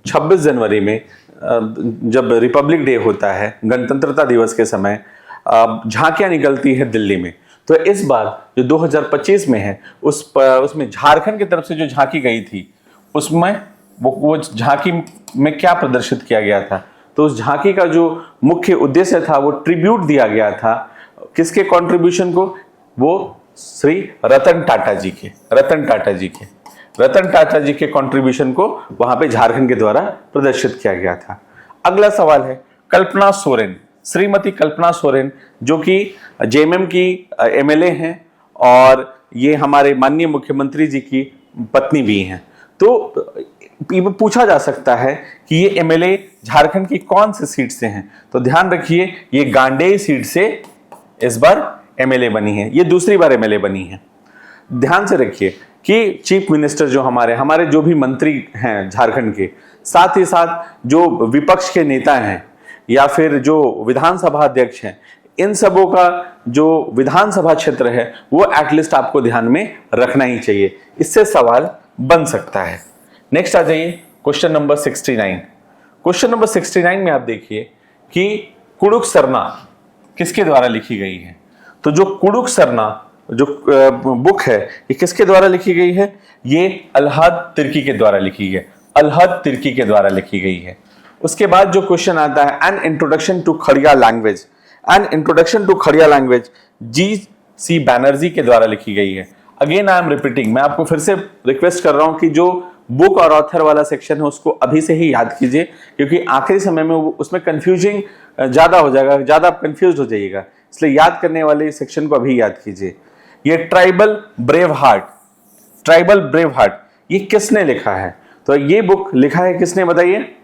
26 जनवरी में जब रिपब्लिक डे होता है, गणतंत्रता दिवस के समय झांकियां निकलती है दिल्ली में। तो इस बार जो 2025 में है उसमें झारखंड की तरफ से जो झांकी गई थी उसमें वो झांकी में क्या प्रदर्शित किया गया था? तो उस झांकी का जो मुख्य उद्देश्य था वो ट्रिब्यूट दिया गया था किसके कंट्रीब्यूशन को? वो श्री रतन टाटा जी के कंट्रीब्यूशन को वहां पे झारखंड के द्वारा प्रदर्शित किया गया था। अगला सवाल है कल्पना सोरेन, श्रीमती कल्पना सोरेन जो कि जेएमएम की MLA हैं और ये हमारे माननीय मुख्यमंत्री जी की पत्नी भी हैं। तो पूछा जा सकता है कि ये MLA झारखंड की कौन सी सीट से हैं? तो ध्यान रखिए ये गांडेय सीट से इस बार MLA बनी है, ये दूसरी बार MLA बनी है। ध्यान से रखिए कि चीफ मिनिस्टर जो हमारे जो भी मंत्री हैं झारखंड के, साथ ही साथ जो विपक्ष के नेता हैं या फिर जो विधानसभा अध्यक्ष हैं, इन सबों का जो विधानसभा क्षेत्र है वो एटलीस्ट आपको ध्यान में रखना ही चाहिए, इससे सवाल बन सकता है। नेक्स्ट आ जाइए क्वेश्चन नंबर 69। क्वेश्चन नंबर 69 में आप देखिए कि कुड़ुक सरना किसके द्वारा लिखी गई है? तो जो कुड़ुक सरना जो बुक है ये किसके द्वारा लिखी गई है? ये अलहद तिर्की के द्वारा लिखी गई है। उसके बाद जो क्वेश्चन आता है an introduction to Kharia language G.C. Banerjee के द्वारा लिखी गई है। अगेन आई एम रिपीटिंग, मैं आपको फिर से रिक्वेस्ट कर रहा हूं कि जो बुक और ऑथर वाला सेक्शन है उसको अभी से ही याद कीजिए, क्योंकि आखिरी समय में उसमें कंफ्यूजिंग ज्यादा हो जाएगा, ज्यादा कंफ्यूज हो जाइएगा, इसलिए याद करने वाले सेक्शन को अभी याद कीजिए। ये ट्राइबल ब्रेव हार्ट ये किसने लिखा है? तो ये बुक लिखा है किसने बताइए?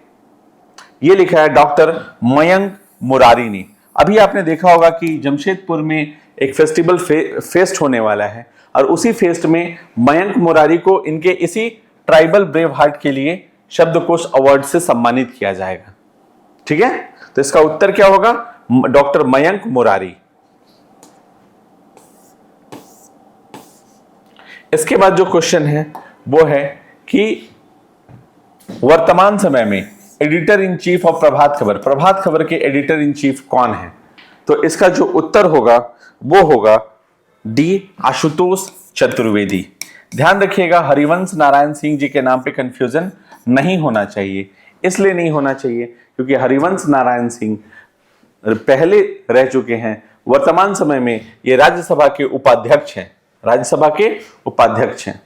ये लिखा है डॉक्टर मयंक मुरारी ने। अभी आपने देखा होगा कि जमशेदपुर में एक फेस्टिवल फेस्ट होने वाला है और उसी फेस्ट में मयंक मुरारी को इनके इसी ट्राइबल ब्रेव हार्ट के लिए शब्दकोश अवार्ड से सम्मानित किया जाएगा। ठीक है, तो इसका उत्तर क्या होगा? डॉक्टर मयंक मुरारी। इसके बाद जो क्वेश्चन है वो है कि वर्तमान समय में editor in chief of Prabhat Khabar के एडिटर इन चीफ कौन है? तो इसका जो उत्तर होगा वो होगा डी आशुतोष चतुर्वेदी। ध्यान रखिएगा हरिवंश नारायण सिंह जी के नाम पे कंफ्यूजन नहीं होना चाहिए। इसलिए नहीं होना चाहिए क्योंकि हरिवंश नारायण सिंह पहले रह चुके हैं, वर्तमान समय में ये राज्यसभा के उपाध्यक्ष हैं, राज्यसभा के उपाध्यक्ष हैं।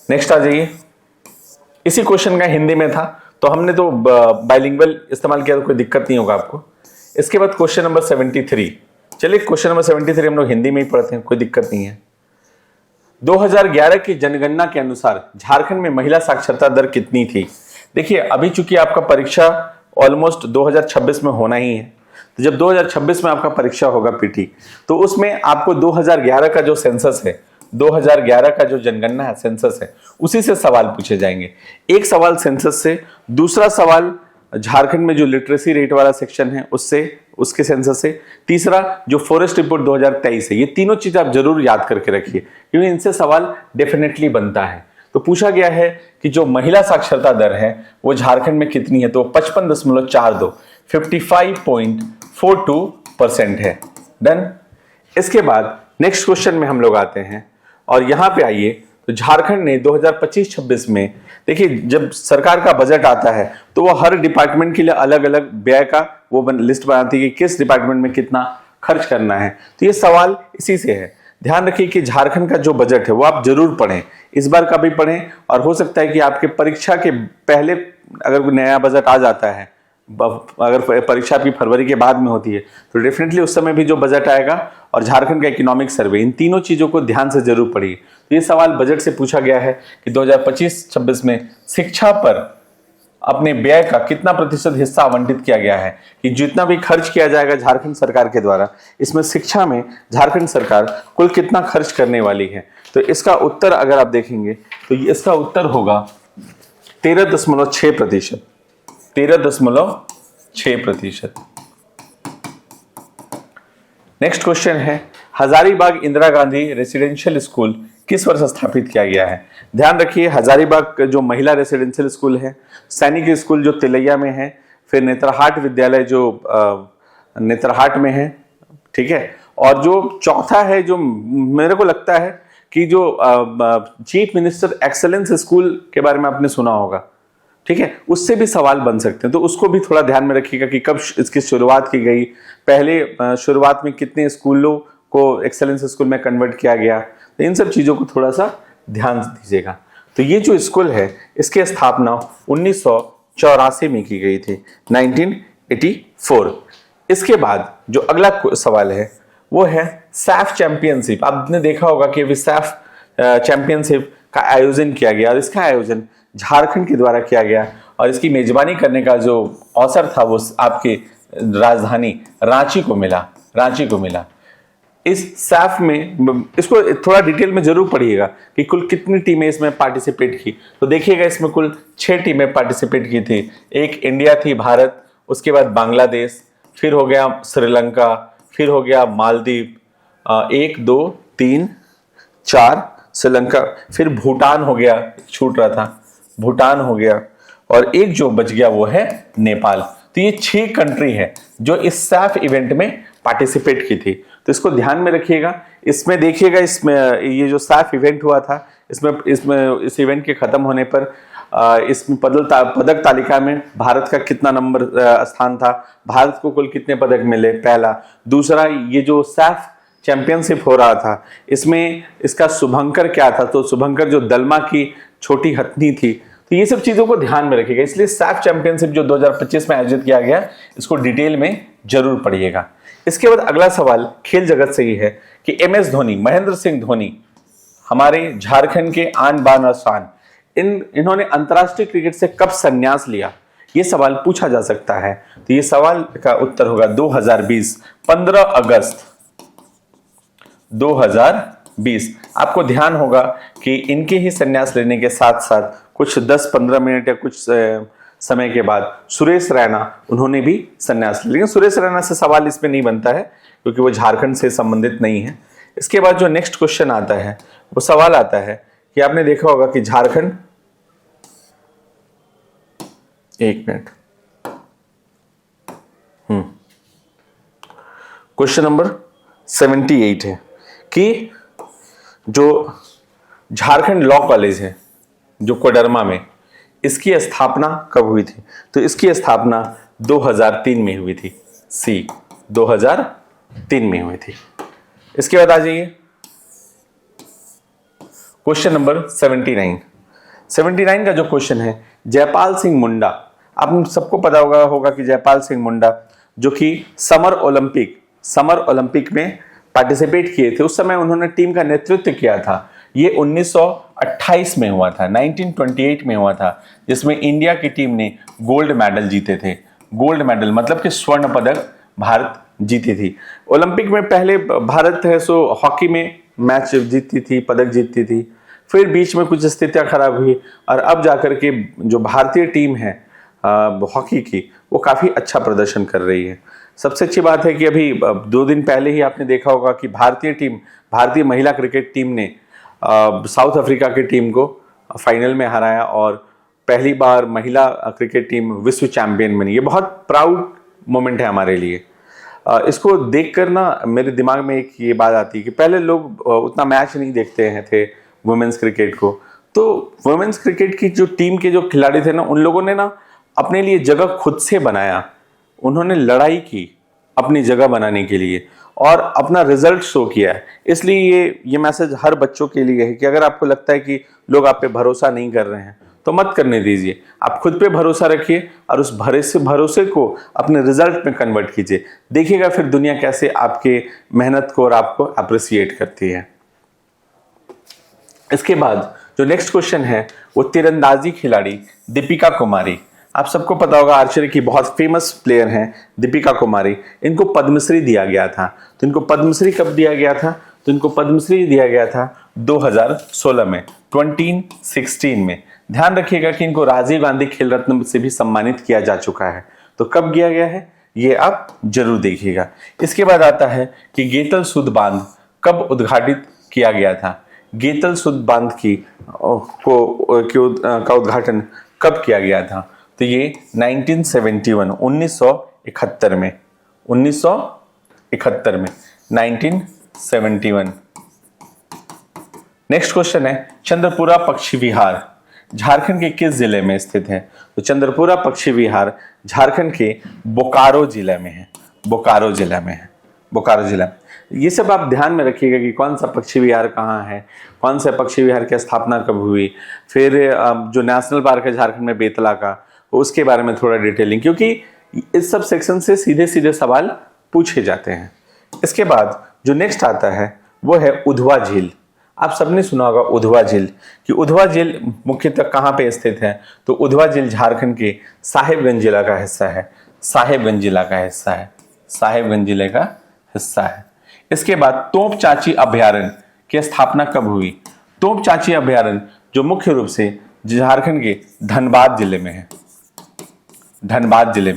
नेक्स्ट आ जाइए, इसी क्वेश्चन का हिंदी में था तो हमने तो बाइलिंगुअल इस्तेमाल किया तो कोई दिक्कत नहीं होगा आपको। इसके बाद क्वेश्चन नंबर 73, चलिए क्वेश्चन नंबर 73 हम लोग हिंदी में ही पढ़ते हैं, कोई दिक्कत नहीं है। 2011 की जनगणना के अनुसार झारखंड में महिला साक्षरता दर कितनी थी? देखिए अभी चूंकि आपका परीक्षा ऑलमोस्ट 2026 में होना ही है, तो जब 2026 में आपका परीक्षा होगा पीटी, तो उसमें आपको 2011 का जो सेंसस है, 2011 का जो जनगणना है, सेंसस है, उसी से सवाल पूछे जाएंगे। एक सवाल सेंसस से, दूसरा सवाल झारखंड में जो लिटरेसी रेट वाला सेक्शन है उससे, उसके सेंसस से, तीसरा जो फॉरेस्ट रिपोर्ट 2023 है। ये तीनों चीज आप जरूर याद करके रखिए क्योंकि इनसे सवाल डेफिनेटली बनता है। तो पूछा गया है कि जो महिला साक्षरता दर है वो झारखंड में कितनी है, तो 55.42 55.42% है। डन। इसके बाद नेक्स्ट क्वेश्चन में हम लोग आते हैं और यहां पे आइए, तो झारखंड ने 2025-26 में, देखिए जब सरकार का बजट आता है तो वो हर डिपार्टमेंट के लिए अलग अलग व्यय का वो लिस्ट बनाती है कि किस डिपार्टमेंट में कितना खर्च करना है। तो ये सवाल इसी से है। ध्यान रखिए कि झारखंड का जो बजट है वो आप जरूर पढ़ें, इस बार का भी पढ़ें, और हो सकता है कि आपके परीक्षा के पहले अगर कोई नया बजट आ जाता है, अगर परीक्षा आपकी फरवरी के बाद में होती है तो डेफिनेटली उस समय भी जो बजट आएगा और झारखंड का इकोनॉमिक सर्वे, इन तीनों चीजों को ध्यान से जरूर पढ़िए। तो ये सवाल बजट से पूछा गया है कि 2025-26 में शिक्षा पर अपने व्यय का कितना प्रतिशत हिस्सा आवंटित किया गया है, कि जितना भी खर्च किया जाएगा झारखंड सरकार के द्वारा, इसमें शिक्षा में झारखंड सरकार कुल कितना खर्च करने वाली है। तो इसका उत्तर अगर आप देखेंगे तो इसका उत्तर होगा 13.6%। 13.6%। नेक्स्ट क्वेश्चन है, हजारीबाग इंदिरा गांधी रेसिडेंशियल स्कूल किस वर्ष स्थापित किया गया है? ध्यान रखिए हजारीबाग जो महिला रेसिडेंशियल स्कूल है, सैनिक स्कूल जो तिलैया में है, फिर नेत्रहाट विद्यालय जो नेत्रहाट में है, ठीक है, और जो चौथा है जो मेरे को लगता है कि जो चीफ मिनिस्टर एक्सेलेंस स्कूल के बारे में आपने सुना होगा, ठीक है, उससे भी सवाल बन सकते हैं, तो उसको भी थोड़ा ध्यान में रखिएगा कि कब इसकी शुरुआत की गई, पहले शुरुआत में कितने स्कूलों को एक्सेलेंस स्कूल में कन्वर्ट किया गया, तो इन सब चीजों को थोड़ा सा ध्यान दीजिएगा। तो ये जो स्कूल है इसकी स्थापना 1984 में की गई थी, 1984। इसके बाद जो अगला सवाल है वो है सैफ चैंपियनशिप। आपने देखा होगा कि सैफ चैंपियनशिप का आयोजन किया गया और इसका आयोजन झारखंड के द्वारा किया गया और इसकी मेजबानी करने का जो अवसर था वो आपके राजधानी रांची को मिला। इस सैफ में, इसको थोड़ा डिटेल में जरूर पढ़िएगा कि कुल कितनी टीमें इसमें पार्टिसिपेट की। तो देखिएगा इसमें कुल 6 टीमें पार्टिसिपेट की थी। एक इंडिया थी, भारत, उसके बाद बांग्लादेश, फिर हो गया श्रीलंका, फिर हो गया मालदीव, 1 2 3 4 श्रीलंका, फिर भूटान हो गया, छूट रहा था, भूटान हो गया, और एक जो बच गया वो है नेपाल। तो ये 6 कंट्री है जो इस सैफ इवेंट में पार्टिसिपेट की थी। तो इसको ध्यान में रखिएगा। इसमें देखिएगा, इसमें ये जो सैफ इवेंट हुआ था, इसमें इस इवेंट के खत्म होने पर इसमें पदक तालिका में भारत का कितना नंबर स्थान था, भारत को कुल कितने पदक मिले, पहला। दूसरा, ये जो सैफ चैंपियनशिप हो रहा था इसमें इसका शुभंकर क्या था, तो शुभंकर जो दलमा की छोटी हथनी थी। तो ये सब चीजों को ध्यान में रखिएगा। इसलिए सैफ चैंपियनशिप जो 2025 में आयोजित किया गया, इसको डिटेल में जरूर पढ़िएगा। इसके बाद अगला सवाल खेल जगत से ही है कि MS धोनी, महेंद्र सिंह धोनी, हमारे झारखंड के आन बान और शान, इन्होंने अंतरराष्ट्रीय क्रिकेट से कब संन्यास लिया, ये सवाल पूछा जा सकता है। तो ये सवाल का उत्तर होगा 2020, 15 अगस्त 2020। आपको ध्यान होगा कि इनके ही संन्यास लेने के साथ साथ कुछ 10-15 मिनट या कुछ समय के बाद सुरेश रैना, उन्होंने भी संन्यास लिया। लेकिन सुरेश रैना से सवाल इसमें नहीं बनता है क्योंकि वो झारखंड से संबंधित नहीं है। इसके बाद जो नेक्स्ट क्वेश्चन आता है वो सवाल आता है कि आपने देखा होगा कि झारखंड, एक मिनट, क्वेश्चन नंबर 78 है कि जो झारखंड लॉ कॉलेज है जो कोडरमा में, इसकी स्थापना कब हुई थी? तो इसकी स्थापना 2003 में हुई थी। सी 2003 में हुई थी। इसके बाद आ जाइए क्वेश्चन नंबर 79 का जो क्वेश्चन है, जयपाल सिंह मुंडा। आप सबको पता होगा कि जयपाल सिंह मुंडा जो कि समर ओलंपिक में पार्टिसिपेट किए थे, उस समय उन्होंने टीम का नेतृत्व किया था। ये 1928 में हुआ था, 1928 में हुआ था, जिसमें इंडिया की टीम ने गोल्ड मेडल जीते थे। गोल्ड मेडल मतलब कि स्वर्ण पदक भारत जीती थी। ओलंपिक में पहले भारत है सो हॉकी में मैच जीतती थी, पदक जीतती थी, फिर बीच में कुछ स्थितियां खराब हुई और अब जाकर के जो भारतीय टीम है हॉकी की, वो काफी अच्छा प्रदर्शन कर रही है। सबसे अच्छी बात है कि अभी 2 दिन पहले ही आपने देखा होगा कि भारतीय महिला क्रिकेट टीम ने साउथ अफ्रीका की टीम को फाइनल में हराया और पहली बार महिला क्रिकेट टीम विश्व चैंपियन बनी। ये बहुत प्राउड मोमेंट है हमारे लिए। इसको देखकर ना मेरे दिमाग में एक ये बात आती है कि पहले लोग उतना मैच नहीं देखते हैं थे वुमेन्स क्रिकेट को, तो वुमेन्स क्रिकेट की जो टीम के जो खिलाड़ी थे ना, उन लोगों ने ना अपने लिए जगह खुद से बनाया। उन्होंने लड़ाई की अपनी जगह बनाने के लिए और अपना रिजल्ट शो किया है। इसलिए ये मैसेज हर बच्चों के लिए है कि अगर आपको लगता है कि लोग आप पे भरोसा नहीं कर रहे हैं तो मत करने दीजिए, आप खुद पे भरोसा रखिए और उस भरोसे को अपने रिजल्ट में कन्वर्ट कीजिए। देखिएगा फिर दुनिया कैसे आपके मेहनत को और आपको अप्रिसिएट करती है। इसके बाद जो नेक्स्ट क्वेश्चन है वो तीरंदाजी खिलाड़ी दीपिका कुमारी। आप सबको पता होगा आर्चरी की बहुत फेमस प्लेयर हैं दीपिका कुमारी। इनको पद्मश्री दिया गया था। तो इनको पद्मश्री कब दिया गया था? तो इनको पद्मश्री दिया गया था 2016 में, 2016 में। ध्यान रखिएगा कि इनको राजीव गांधी खेल रत्न से भी सम्मानित किया जा चुका है। तो कब किया गया है ये आप जरूर देखिएगा। इसके बाद आता है कि गेतल सुध बांध कब उद्घाटित किया गया था? गेतल सुध बांध का उद्घाटन कब किया गया था? तो ये 1971 1971 में 1971। नेक्स्ट क्वेश्चन है चंद्रपुरा पक्षी विहार झारखंड के किस जिले में स्थित है? तो चंद्रपुरा पक्षी विहार झारखंड के बोकारो जिले में है। बोकारो जिला में। ये सब आप ध्यान में रखिएगा कि कौन सा पक्षी विहार कहाँ है, कौन सा पक्षी विहार की स्थापना कब हुई, फिर जो नेशनल पार्क है झारखंड में बेतला का, उसके बारे में थोड़ा डिटेलिंग, क्योंकि इस सब सेक्शन से सीधे सीधे सवाल पूछे जाते हैं। इसके बाद जो नेक्स्ट आता है वो है उधवा झील। आप सबने सुना होगा उधवा झील, कि उधवा झील मुख्यतः कहाँ पे स्थित है? तो उधवा झील झारखंड के साहेबगंज जिला का हिस्सा है। साहेबगंज जिले का हिस्सा है। इसके बाद तोप चाची अभयारण्य की स्थापना कब हुई? तोप चाची अभयारण्य जो मुख्य रूप से झारखंड के धनबाद जिले में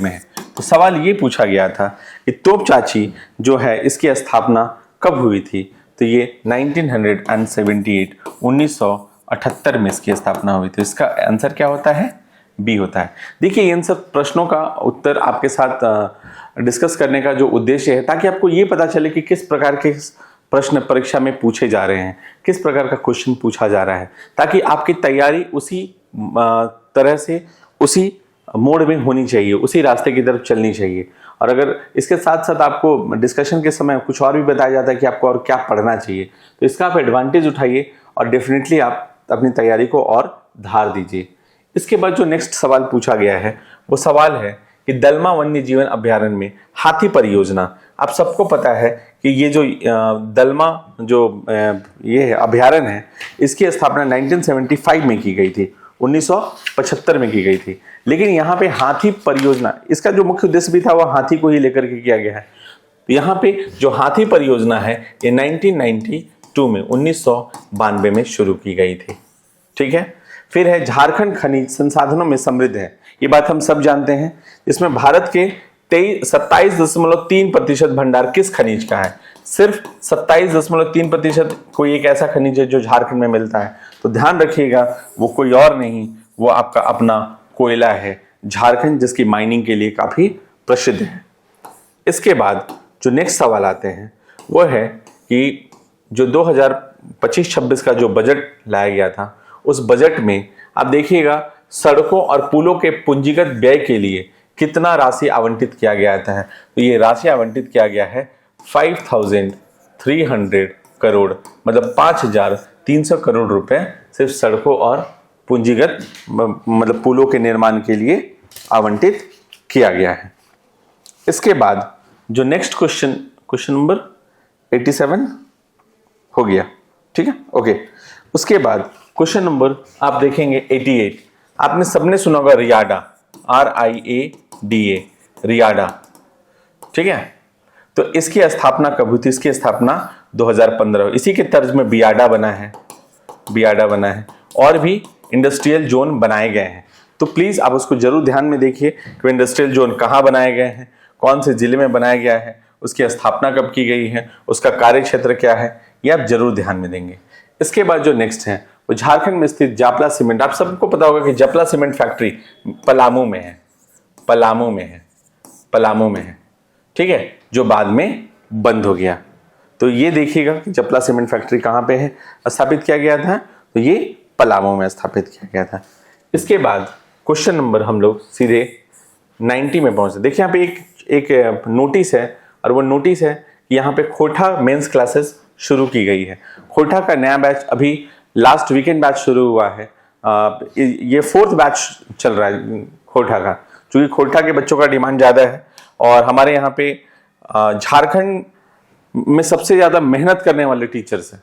है। तो सवाल ये पूछा गया था कि तोप चाची जो है इसकी स्थापना कब हुई थी? तो ये 1978 में इसकी स्थापना हुई थी। इसका आंसर क्या होता है? बी होता है। देखिए इन सब प्रश्नों का उत्तर आपके साथ डिस्कस करने का जो उद्देश्य है, ताकि आपको ये पता चले कि किस प्रकार के प्रश्न परीक्षा में पूछे जा रहे हैं, किस प्रकार का क्वेश्चन पूछा जा रहा है, ताकि आपकी तैयारी उसी तरह से उसी मोड में होनी चाहिए, उसी रास्ते की तरफ चलनी चाहिए। और अगर इसके साथ साथ आपको डिस्कशन के समय कुछ और भी बताया जाता है कि आपको और क्या पढ़ना चाहिए, तो इसका आप एडवांटेज उठाइए और डेफिनेटली आप अपनी तैयारी को और धार दीजिए। इसके बाद जो नेक्स्ट सवाल पूछा गया है वो सवाल है कि दलमा वन्य जीवन अभयारण्य में हाथी परियोजना। आप सबको पता है कि ये जो दलमा जो ये है अभयारण्य है, इसकी स्थापना 1975 में की गई थी, 1975 में की गई थी। लेकिन यहाँ पे हाथी परियोजना, इसका जो मुख्य उद्देश्य भी था वो हाथी को ही लेकर के किया गया है। तो यहाँ पे जो हाथी परियोजना है ये 1992 में 1992 में शुरू की गई थी। ठीक है। फिर है झारखंड खनिज संसाधनों में समृद्ध है, ये बात हम सब जानते हैं। इसमें भारत के 27.3% भंडार किस खनिज का है? सिर्फ 27.3% कोई एक ऐसा खनिज है जो झारखंड में मिलता है। तो ध्यान रखिएगा वो कोई और नहीं, वो आपका अपना कोयला है। झारखंड जिसकी माइनिंग के लिए काफी प्रसिद्ध है। इसके बाद जो नेक्स्ट सवाल आते हैं वो है कि जो 2025-26 का जो बजट लाया गया था, उस बजट में आप देखिएगा सड़कों और पुलों के पूंजीगत व्यय के लिए कितना राशि आवंटित किया गया था। तो ये राशि आवंटित किया गया है 5300 करोड़, मतलब 5300 करोड़ रुपए सिर्फ सड़कों और पूंजीगत मतलब पुलों के निर्माण के लिए आवंटित किया गया है। इसके बाद जो नेक्स्ट क्वेश्चन नंबर 87 हो गया, ठीक है, ओके। उसके बाद क्वेश्चन नंबर आप देखेंगे 88। आपने सबने सुना होगा रियाडा, RIADA, रियाडा, ठीक है। तो इसकी स्थापना कब हुई थी? इसकी स्थापना 2015। इसी के तर्ज में बियाडा बना है, और भी इंडस्ट्रियल जोन बनाए गए हैं। तो प्लीज आप उसको जरूर ध्यान में देखिए कि इंडस्ट्रियल जोन कहाँ बनाए गए हैं, कौन से जिले में बनाया गया है, उसकी स्थापना कब की गई है, उसका कार्य क्षेत्र क्या है, ये आप जरूर ध्यान में देंगे। इसके बाद जो नेक्स्ट है वो झारखंड में स्थित जापला सीमेंट। आप सबको पता होगा कि जापला सीमेंट फैक्ट्री पलामू में है, ठीक है, जो बाद में बंद हो गया। तो ये देखिएगा कि जापला सीमेंट फैक्ट्री कहाँ पे है स्थापित किया गया था, तो ये पलामू में स्थापित किया गया था। इसके बाद क्वेश्चन नंबर हम लोग सीधे 90 में पहुंचे। देखिए यहाँ पे एक नोटिस है, और वो नोटिस है कि यहाँ पे खोटा मेंस क्लासेस शुरू की गई है। खोटा का नया बैच अभी लास्ट वीकेंड बैच शुरू हुआ है। ये 4th बैच चल रहा है खोटा का, क्योंकि खोटा के बच्चों का डिमांड ज़्यादा है, और हमारे यहाँ पे झारखंड में सबसे ज़्यादा मेहनत करने वाले टीचर्स हैं,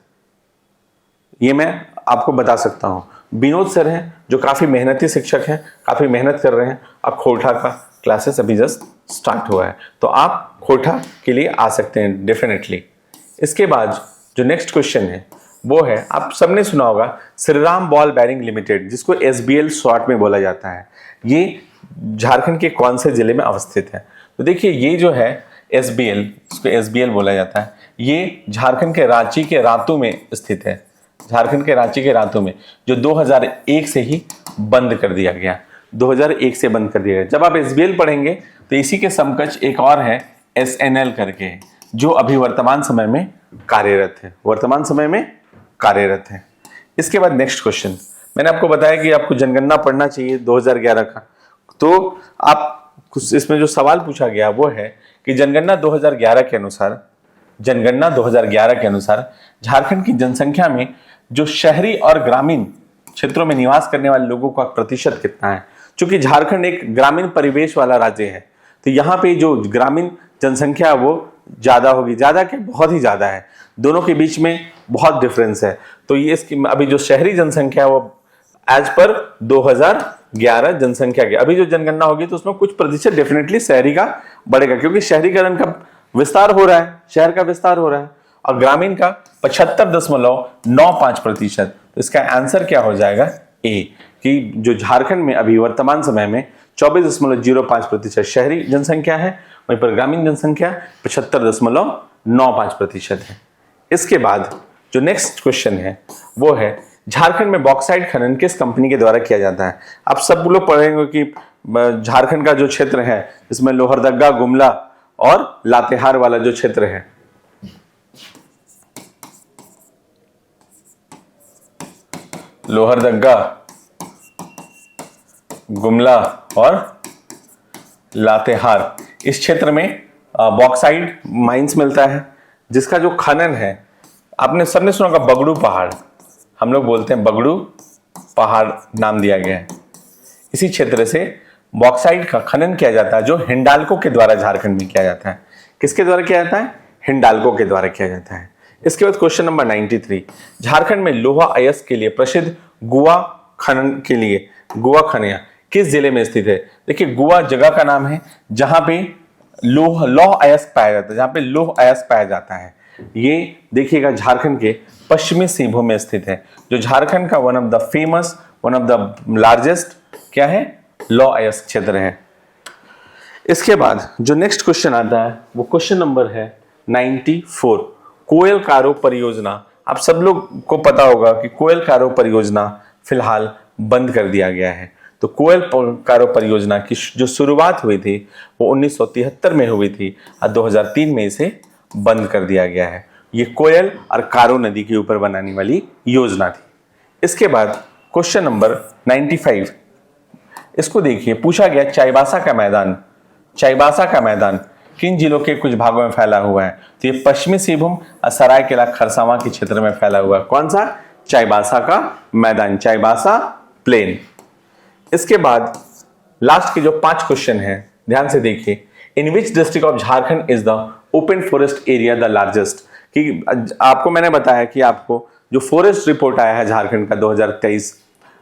ये मैं आपको बता सकता हूँ। विनोद सर हैं जो काफ़ी मेहनती शिक्षक हैं, काफ़ी मेहनत कर रहे हैं। अब खोटा का क्लासेस अभी जस्ट स्टार्ट हुआ है, तो आप खोटा के लिए आ सकते हैं डेफिनेटली। इसके बाद जो नेक्स्ट क्वेश्चन है वो है, आप सबने सुना होगा श्रीराम बॉल बेयरिंग लिमिटेड, जिसको SBL शॉर्ट में बोला जाता है। ये झारखंड के कौन से जिले में अवस्थित है? तो देखिए ये जो है SBL, इसको SBL बोला जाता है, ये झारखंड के रांची के रातू में स्थित है। झारखंड के रांची के रातू में, जो 2001 से ही बंद कर दिया गया, 2001 से बंद कर दिया गया। जब आप SBL पढ़ेंगे तो इसी के समकक्ष एक और है SNL करके, जो अभी वर्तमान समय में कार्यरत है। इसके बाद नेक्स्ट क्वेश्चन, मैंने आपको बताया कि आपको जनगणना पढ़ना चाहिए 2011 का। तो आप इसमें जो सवाल पूछा गया वो है कि जनगणना 2011 के अनुसार झारखंड की जनसंख्या में जो शहरी और ग्रामीण क्षेत्रों में निवास करने वाले लोगों का प्रतिशत कितना है। चूंकि झारखंड एक ग्रामीण परिवेश वाला राज्य है, तो यहाँ पे जो ग्रामीण जनसंख्या वो ज्यादा होगी, ज्यादा क्या, बहुत ही ज्यादा है, दोनों के बीच में बहुत डिफरेंस है। तो ये इसकी अभी जो शहरी जनसंख्या है वो एज पर 2011 जनसंख्या के, अभी जो जनगणना होगी तो उसमें कुछ प्रतिशत डेफिनेटली शहरी का बढ़ेगा, क्योंकि शहरीकरण का विस्तार हो रहा है, शहर का विस्तार हो रहा है, और ग्रामीण का 75.95%। तो इसका आंसर क्या हो जाएगा? ए, कि जो झारखंड में अभी वर्तमान समय में 24.05% शहरी जनसंख्या है, वहीं पर ग्रामीण जनसंख्या 75.95% है। इसके बाद जो नेक्स्ट क्वेश्चन है वो है, झारखंड में बॉक्साइट खनन किस कंपनी के द्वारा किया जाता है? आप सब लोग पढ़ेंगे कि झारखंड का जो क्षेत्र है इसमें लोहरदगा, गुमला और लातेहार वाला जो क्षेत्र है, लोहरदगा, गुमला और लातेहार, इस क्षेत्र में बॉक्साइट माइंस मिलता है, जिसका जो खनन है, आपने सबने सुना होगा बगड़ू पहाड़, हम लोग बोलते हैं बगड़ू पहाड़ नाम दिया गया है। इसी क्षेत्र से बॉक्साइट का खनन किया जाता है, जो हिंडाल्को के द्वारा झारखंड में किया जाता है। किसके द्वारा किया जाता है? हिंडाल्को के द्वारा किया जाता है। इसके बाद क्वेश्चन नंबर 93, झारखंड में लोहा अयस्क के लिए प्रसिद्ध गुआ खनन के लिए गुआ खनिया किस जिले में स्थित है? देखिए गुआ जगह का नाम है जहां पे लौह अयस्क पाया जाता है, जहां पे लौह अयस्क पाया जाता है। ये देखिएगा झारखंड के पश्चिमी सिंहभूम में स्थित है, जो झारखंड का वन ऑफ द लार्जेस्ट क्या है, लौह अयस्क क्षेत्र है। इसके बाद जो नेक्स्ट क्वेश्चन आता है वो क्वेश्चन नंबर है 94, कोयल कारो परियोजना। आप सब लोग को पता होगा कि कोयल कारो परियोजना फिलहाल बंद कर दिया गया है। तो कोयल कारो परियोजना की जो शुरुआत हुई थी वो 1973 में हुई थी और 2003 में इसे बंद कर दिया गया है। ये कोयल और कारो नदी के ऊपर बनाने वाली योजना थी। इसके बाद क्वेश्चन नंबर 95, इसको देखिए, पूछा गया चाईबासा का मैदान, चाईबासा का मैदान किन जिलों के कुछ भागों में फैला हुआ है? तो ये पश्चिमी सिंहभूम और सरायकेला खरसावां के क्षेत्र में फैला हुआ है। कौन सा? चाईबासा का मैदान, चाईबासा प्लेन। इसके बाद लास्ट के जो 5 क्वेश्चन है, ध्यान से देखिए। In which district of Jharkhand is the open forest area the largest? कि आपको मैंने बताया कि आपको जो फॉरेस्ट रिपोर्ट आया है झारखंड का 2023,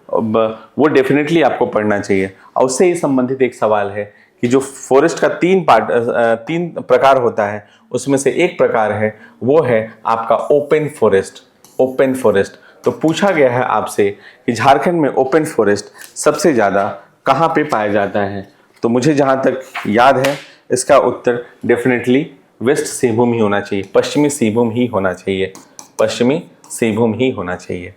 वो डेफिनेटली आपको पढ़ना चाहिए। और उससे ही संबंधित एक सवाल है कि जो फॉरेस्ट का 3 प्रकार होता है, उसमें से एक प्रकार है वो है आपका ओपन फॉरेस्ट। ओपन फॉरेस्ट तो पूछा गया है आपसे कि झारखंड में ओपन फॉरेस्ट सबसे ज़्यादा कहाँ पे पाया जाता है? तो मुझे जहाँ तक याद है इसका उत्तर डेफिनेटली वेस्ट सिंहभूम ही होना चाहिए, पश्चिमी सिंहभूम ही होना चाहिए, पश्चिमी सिंहभूम ही होना चाहिए।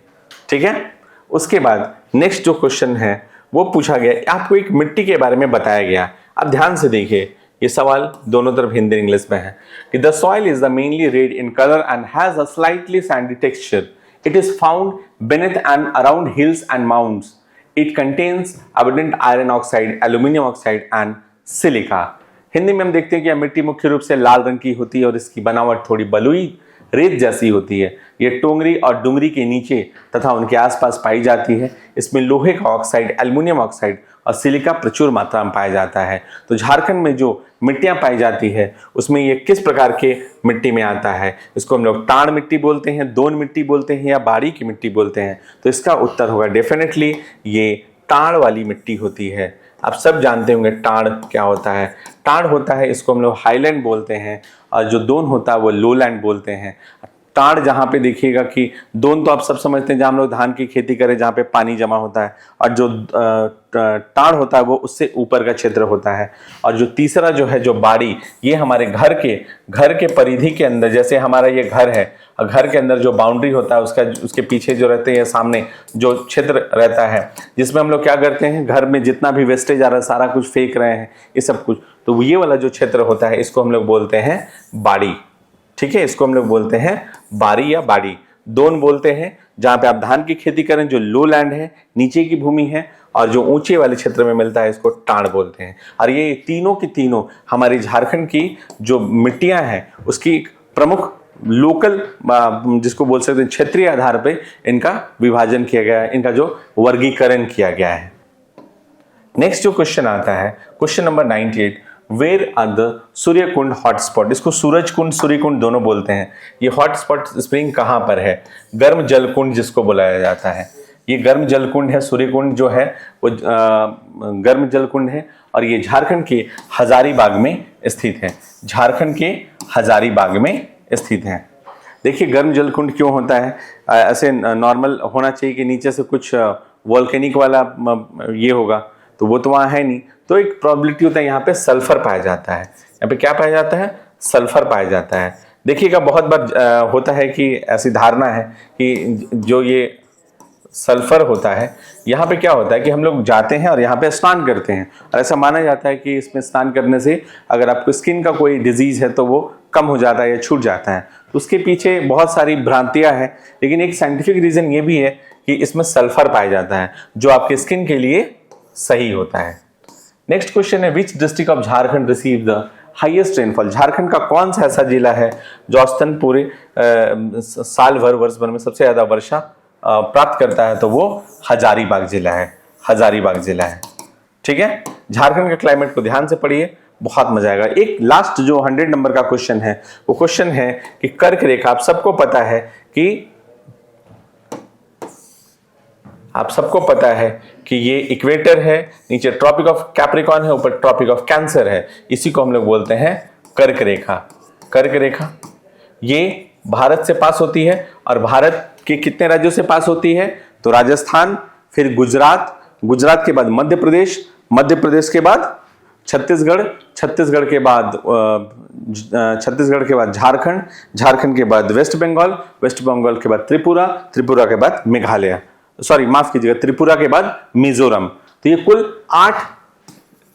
ठीक है। उसके बाद नेक्स्ट जो क्वेश्चन है वो पूछा गया, आपको एक मिट्टी के बारे में बताया गया। अब ध्यान से देखिए, ये सवाल दोनों तरफ हिंदी इंग्लिश में है कि the soil is the mainly red in colour and has a slightly Sandy texture. It is found beneath and around hills and mounds. It contains abundant iron oxide, aluminum oxide and silica. Hindi में हम देखते हैं कि यह मिट्टी मुख्य रूप से लाल रंग की होती है और इसकी बनावट थोड़ी बलुई रेत जैसी होती है। ये टोंगरी और डुंगरी के नीचे तथा उनके आसपास पाई जाती है। इसमें लोहे का ऑक्साइड, एल्युमिनियम ऑक्साइड और सिलिका प्रचुर मात्रा में पाया जाता है। तो झारखंड में जो मिट्टियां पाई जाती है उसमें ये किस प्रकार के मिट्टी में आता है? इसको हम लोग टाण मिट्टी बोलते हैं, दोन मिट्टी बोलते हैं या बाड़ी की मिट्टी बोलते हैं? तो इसका उत्तर होगा डेफिनेटली ये टाण वाली मिट्टी होती है। आप सब जानते होंगे टाण क्या होता है। टाण होता है, इसको हम लोग हाईलैंड बोलते हैं, और जो दोन होता है वो लोलैंड बोलते हैं। टाण जहाँ पे देखिएगा कि दोन तो आप सब समझते हैं जहाँ हम लोग धान की खेती करें, जहाँ पे पानी जमा होता है, और जो टाण होता है वो उससे ऊपर का क्षेत्र होता है। और जो तीसरा जो है जो बाड़ी, ये हमारे घर के परिधि के अंदर, जैसे हमारा ये घर है, घर के अंदर जो बाउंड्री होता है उसके पीछे जो रहते हैं, सामने जो क्षेत्र रहता है, जिसमें हम लोग क्या करते हैं, घर में जितना भी वेस्टेज आ रहा है सारा कुछ फेंक रहे हैं, ये सब कुछ, तो ये वाला जो क्षेत्र होता है इसको हम लोग बोलते हैं बाड़ी। ठीक है, इसको हम लोग बोलते हैं बाड़ी या बाड़ी। दोन बोलते हैं जहां पे आप धान की खेती करें, जो लो लैंड है, नीचे की भूमि है, और जो ऊंचे वाले क्षेत्र में मिलता है इसको टाण बोलते हैं। और ये तीनों की तीनों हमारी झारखंड की जो मिट्टियां हैं उसकी प्रमुख लोकल, जिसको बोल सकते हैं क्षेत्रीय आधार पे इनका विभाजन किया गया है, इनका जो वर्गीकरण किया गया है। नेक्स्ट जो क्वेश्चन आता है, question number 98, where are the Suryakund hotspot? इसको सूरज कुंड, सूर्य कुंड दोनों बोलते हैं। ये हॉटस्पॉट स्प्रिंग कहाँ पर है? गर्म जल कुंड जिसको बुलाया जाता है, ये गर्म जल कुंड है। सूर्य कुंड जो है वो गर्म जल कुंड है, और ये झारखंड के हजारीबाग में स्थित है। झारखंड के हजारीबाग में स्थित है। देखिए गर्म जल कुंड क्यों होता है? ऐसे नॉर्मल होना चाहिए कि नीचे से कुछ वोल्केनिक वाला ये होगा, तो वो तो वहाँ है नहीं। तो एक प्रोबेबिलिटी होता है, यहाँ पे सल्फर पाया जाता है। यहाँ पे क्या पाया जाता है? सल्फर पाया जाता है। देखिएगा बहुत बार होता है कि ऐसी धारणा है कि जो ये सल्फर होता है, यहाँ पे क्या होता है कि हम लोग जाते हैं और यहाँ पे स्नान करते हैं, और ऐसा माना जाता है कि इसमें स्नान करने से अगर आपको स्किन का कोई डिजीज है तो वो कम हो जाता है या छूट जाता है। तो उसके पीछे बहुत सारी भ्रांतियां हैं, लेकिन एक साइंटिफिक रीजन ये भी है कि इसमें सल्फर पाया जाता है जो आपके स्किन के लिए सही होता है। नेक्स्ट क्वेश्चन है, विच district of Jharkhand receive the highest rainfall? Jharkhand का कौन सा ऐसा जिला है जो औसतन पूरे साल भर, वर्ष भर में सबसे ज्यादा वर्षा प्राप्त करता है? तो वो हजारीबाग जिला है। हजारीबाग जिला है। ठीक है, झारखंड के क्लाइमेट को ध्यान से पढ़िए, बहुत मजा आएगा। एक लास्ट जो 100 नंबर का क्वेश्चन है वो क्वेश्चन है कि कर्क रेखा, आप सबको पता है कि ये इक्वेटर है, नीचे ट्रॉपिक ऑफ कैप्रिकॉर्न है, ऊपर ट्रॉपिक ऑफ कैंसर है। इसी को हम लोग बोलते हैं कर्क रेखा। कर्क रेखा ये भारत से पास होती है, और भारत के कितने राज्यों से पास होती है? तो राजस्थान, फिर गुजरात, गुजरात के बाद मध्य प्रदेश, मध्य प्रदेश के बाद छत्तीसगढ़, छत्तीसगढ़ के बाद झारखंड, झारखंड के बाद वेस्ट बंगाल, वेस्ट बंगाल के बाद त्रिपुरा, त्रिपुरा के बाद मेघालय, सॉरी माफ कीजिएगा, त्रिपुरा के बाद मिजोरम। तो ये कुल 8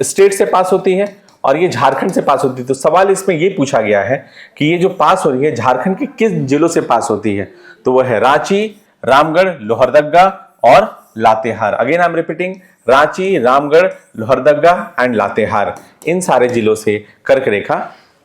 स्टेट से पास होती है, और ये झारखंड से पास होती है। तो सवाल इसमें ये पूछा गया है कि ये जो पास हो रही है झारखंड के किस जिलों से पास होती है, तो वह है रांची, रामगढ़, लोहरदगा और Latehar. Again I am repeating, Ranchi, Ramgarh, Lohardaga and Latehar, इन सारे जिलों से कर्क रेखा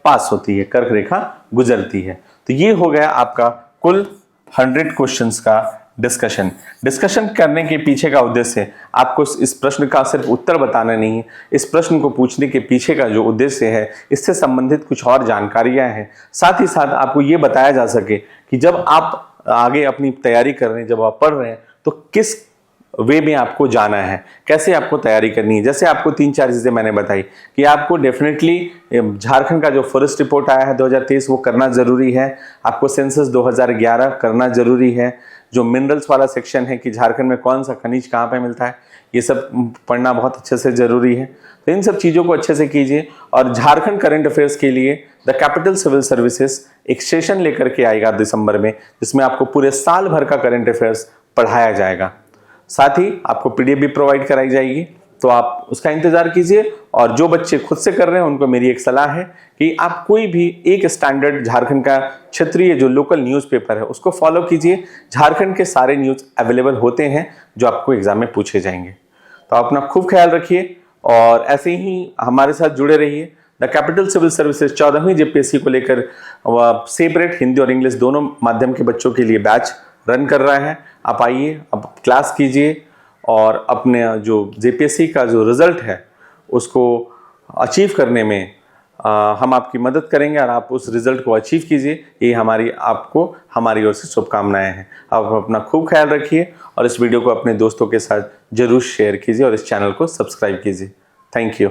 पास होती है, कर्क रेखा गुजरती है। तो ये हो गया आपका कुल 100 क्वेश्चंस का डिस्कशन करने के पीछे का उद्देश्य आपको इस प्रश्न का सिर्फ उत्तर बताना नहीं है, इस प्रश्न को पूछने के पीछे का जो उद्देश्य है इससे संबंधित कुछ और जानकारियां हैं। साथ ही साथ आपको ये बताया जा सके कि जब आप आगे अपनी तैयारी कर रहे हैं, जब आप पढ़ रहे हैं, तो किस वे में आपको जाना है, कैसे आपको तैयारी करनी है। जैसे आपको 3-4 चीजें मैंने बताई कि आपको डेफिनेटली झारखंड का जो फॉरेस्ट रिपोर्ट आया है 2023 वो करना जरूरी है, आपको सेंसस 2011 करना जरूरी है, जो मिनरल्स वाला सेक्शन है कि झारखंड में कौन सा खनिज कहाँ पे मिलता है, ये सब पढ़ना बहुत अच्छे से जरूरी है। तो इन सब चीज़ों को अच्छे से कीजिए। और झारखंड करंट अफेयर्स के लिए द कैपिटल सिविल सर्विसेज एक सेशन लेकर के आएगा दिसंबर में, जिसमें आपको पूरे साल भर का करंट अफेयर्स पढ़ाया जाएगा। साथ ही आपको पीडीएफ भी प्रोवाइड कराई जाएगी, तो आप उसका इंतजार कीजिए। और जो बच्चे खुद से कर रहे हैं उनको मेरी एक सलाह है कि आप कोई भी एक स्टैंडर्ड झारखंड का क्षेत्रीय जो लोकल न्यूज़पेपर है उसको फॉलो कीजिए। झारखंड के सारे न्यूज़ अवेलेबल होते हैं जो आपको एग्जाम में पूछे जाएंगे। तो अपना खूब ख्याल रखिए और ऐसे ही हमारे साथ जुड़े रहिए। द कैपिटल सिविल सर्विसेज 14वीं जेपीएससी को लेकर सेपरेट हिंदी और इंग्लिश दोनों माध्यम के बच्चों के लिए बैच रन कर रहा है। आप आइए, अब क्लास कीजिए और अपने जो जेपीएससी का जो रिजल्ट है उसको अचीव करने में हम आपकी मदद करेंगे और आप उस रिजल्ट को अचीव कीजिए। ये हमारी ओर से शुभकामनाएं हैं। आप अपना खूब ख्याल रखिए और इस वीडियो को अपने दोस्तों के साथ जरूर शेयर कीजिए और इस चैनल को सब्सक्राइब कीजिए। Thank you.